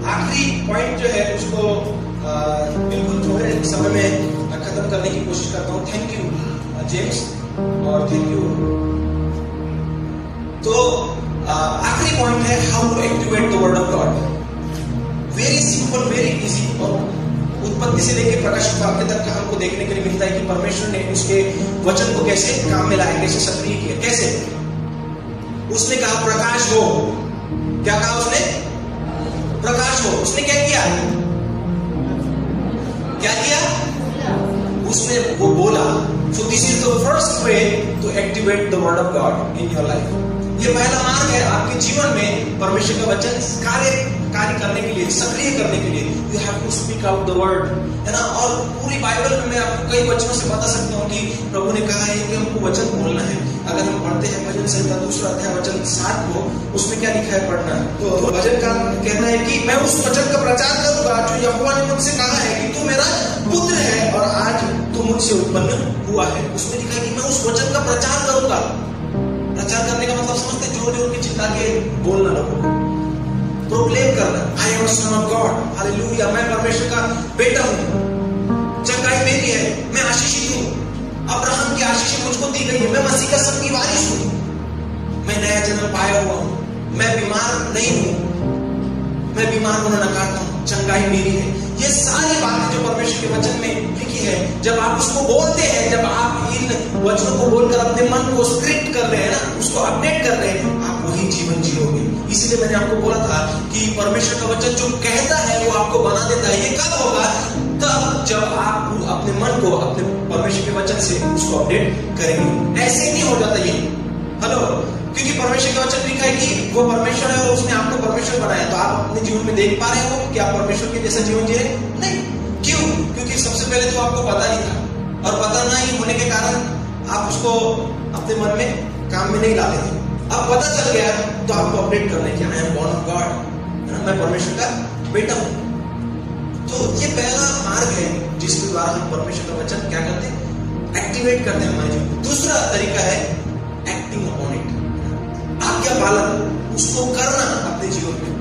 आखिरी पॉइंट जो है उसको बिल्कुल थोड़े समय में खत्म करने की कोशिश करता हूँ। थैंक यू जेम्स और थैंक यू। तो आखिरी पॉइंट है how to activate the word of God. Very simple, very easy. और उत्पत्ति से लेकर प्रकाश वाक्य तक का हमको देखने के लिए मिलता है कि परमेश्वर ने उसके वचन को कैसे काम में लाया, कैसे सक्रिय किया। कैसे? उसने कहा प्रकाश हो। क्या कहा उसने? प्रकाश हो। उसने क्या किया? क्या किया? उसने वो बोला। So this is the first way to activate the word of God in your life. ये पहला मार्ग है आपके जीवन में परमेश्वर का वचन कार्य करने के लिए, सक्रिय करने के लिए। You have to speak out the word, है ना। और पूरी बाइबल में मैं आपको कई वचनों से बता सकता हूँ कि प्रभु ने कहा है कि हमको वचन बोलना है। अगर हम पढ़ते हैं भजन संहिता 2 अध्याय वचन 7 को, उसमें क्या लिखा है पढ़ना है। तो भजन का कहना है कि मैं उस वचन का प्रचार करूंगा जो यहोवा ने मुझसे कहा है कि तू मेरा पुत्र है और आज तू मुझसे उत्पन्न हुआ है। उसमें लिखा है कि मैं उस वचन का प्रचार करूंगा। प्रचार करने का मतलब समझते, जोर जोर की चिल्ला के बोलना, लोगों को प्रोक्लेम करना। I am son of God, hallelujah, मैं परमेश्वर का बेटा हूं, चंगाई मेरी है, मैं आशीषित हूं, अब्राहम की आशीष मुझको दी गई है, मैं मसीह का संगी वारिस हूं, मैं नया जन्म पाया हुआ हूं, मैं बीमार नहीं हूं, मैं बीमार होना नकारता हूं, चंगाई मेरी है। ये सारी बातें जो परमेश्वर के वचन में लिखी है, जब आप उसको बोलते हैं, जब आप इन वचनों को बोलकर अपने मन को स्क्रिप्ट कर रहे हैं ना, उसको अपडेट कर रहे हैं, आप वही जीवन जियोगे। इसलिए मैंने आपको बोला था कि परमेश्वर का वचन जो कहता है वो आपको बना देता है। ये कब होगा? तब जब आप अपने मन को अपने परमेश्वर के वचन से उसको अपडेट करेंगे। ऐसे नहीं हो जाता ये। हेलो, क्योंकि परमेश्वर का वचन लिखा है कि वो परमेश्वर है और उसने आपको परमेश्वर बनाया। तो आप अपने जीवन में देख पा रहे हो कि आप परमेश्वर के जैसा जीवन जी रहे? नहीं। क्यों? क्योंकि सबसे पहले तो आपको पता नहीं था, और पता नहीं होने के कारण आप उसको अपने मन में काम में नहीं लाते थे। अब पता चल गया तो आपको अपडेट करने की, I am born of God, मैं परमेश्वर का बेटा हूं। तो ये पहला मार्ग है जिसके द्वारा हम परमेश्वर का वचन क्या करते हैं, एक्टिवेट करते हैं हमारे जीवन। दूसरा तरीका है एक्टिंग अपॉन इट, आज्ञा पालन, उसको करना अपने जीवन में।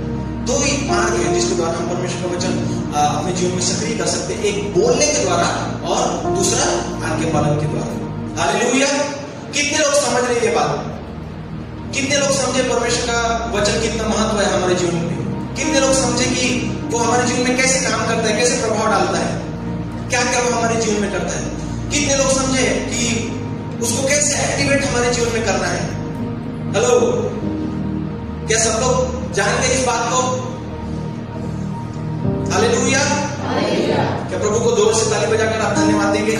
दो ही मार्ग है जिसके द्वारा हम परमेश्वर का वचन अपने जीवन में सक्रिय कर सकते हैं, एक बोलने के द्वारा और दूसरा आज्ञा पालन के द्वारा। हालेलुया। कितने लोग समझ रहे हैं ये बात? कितने लोग समझे परमेश्वर का वचन कितना महत्व है हमारे जीवन में? कितने लोग समझे कि वो हमारे जीवन में कैसे काम करता है, कैसे प्रभाव डालता है, क्या क्या वो हमारे जीवन में करता है? कितने लोग समझे कि उसको कैसे एक्टिवेट हमारे जीवन में करना है? हेलो, क्या सब लोग जान गए इस बात को? हालेलुया। क्या प्रभु को जोर से ताली बजाकर आप धन्यवाद देंगे?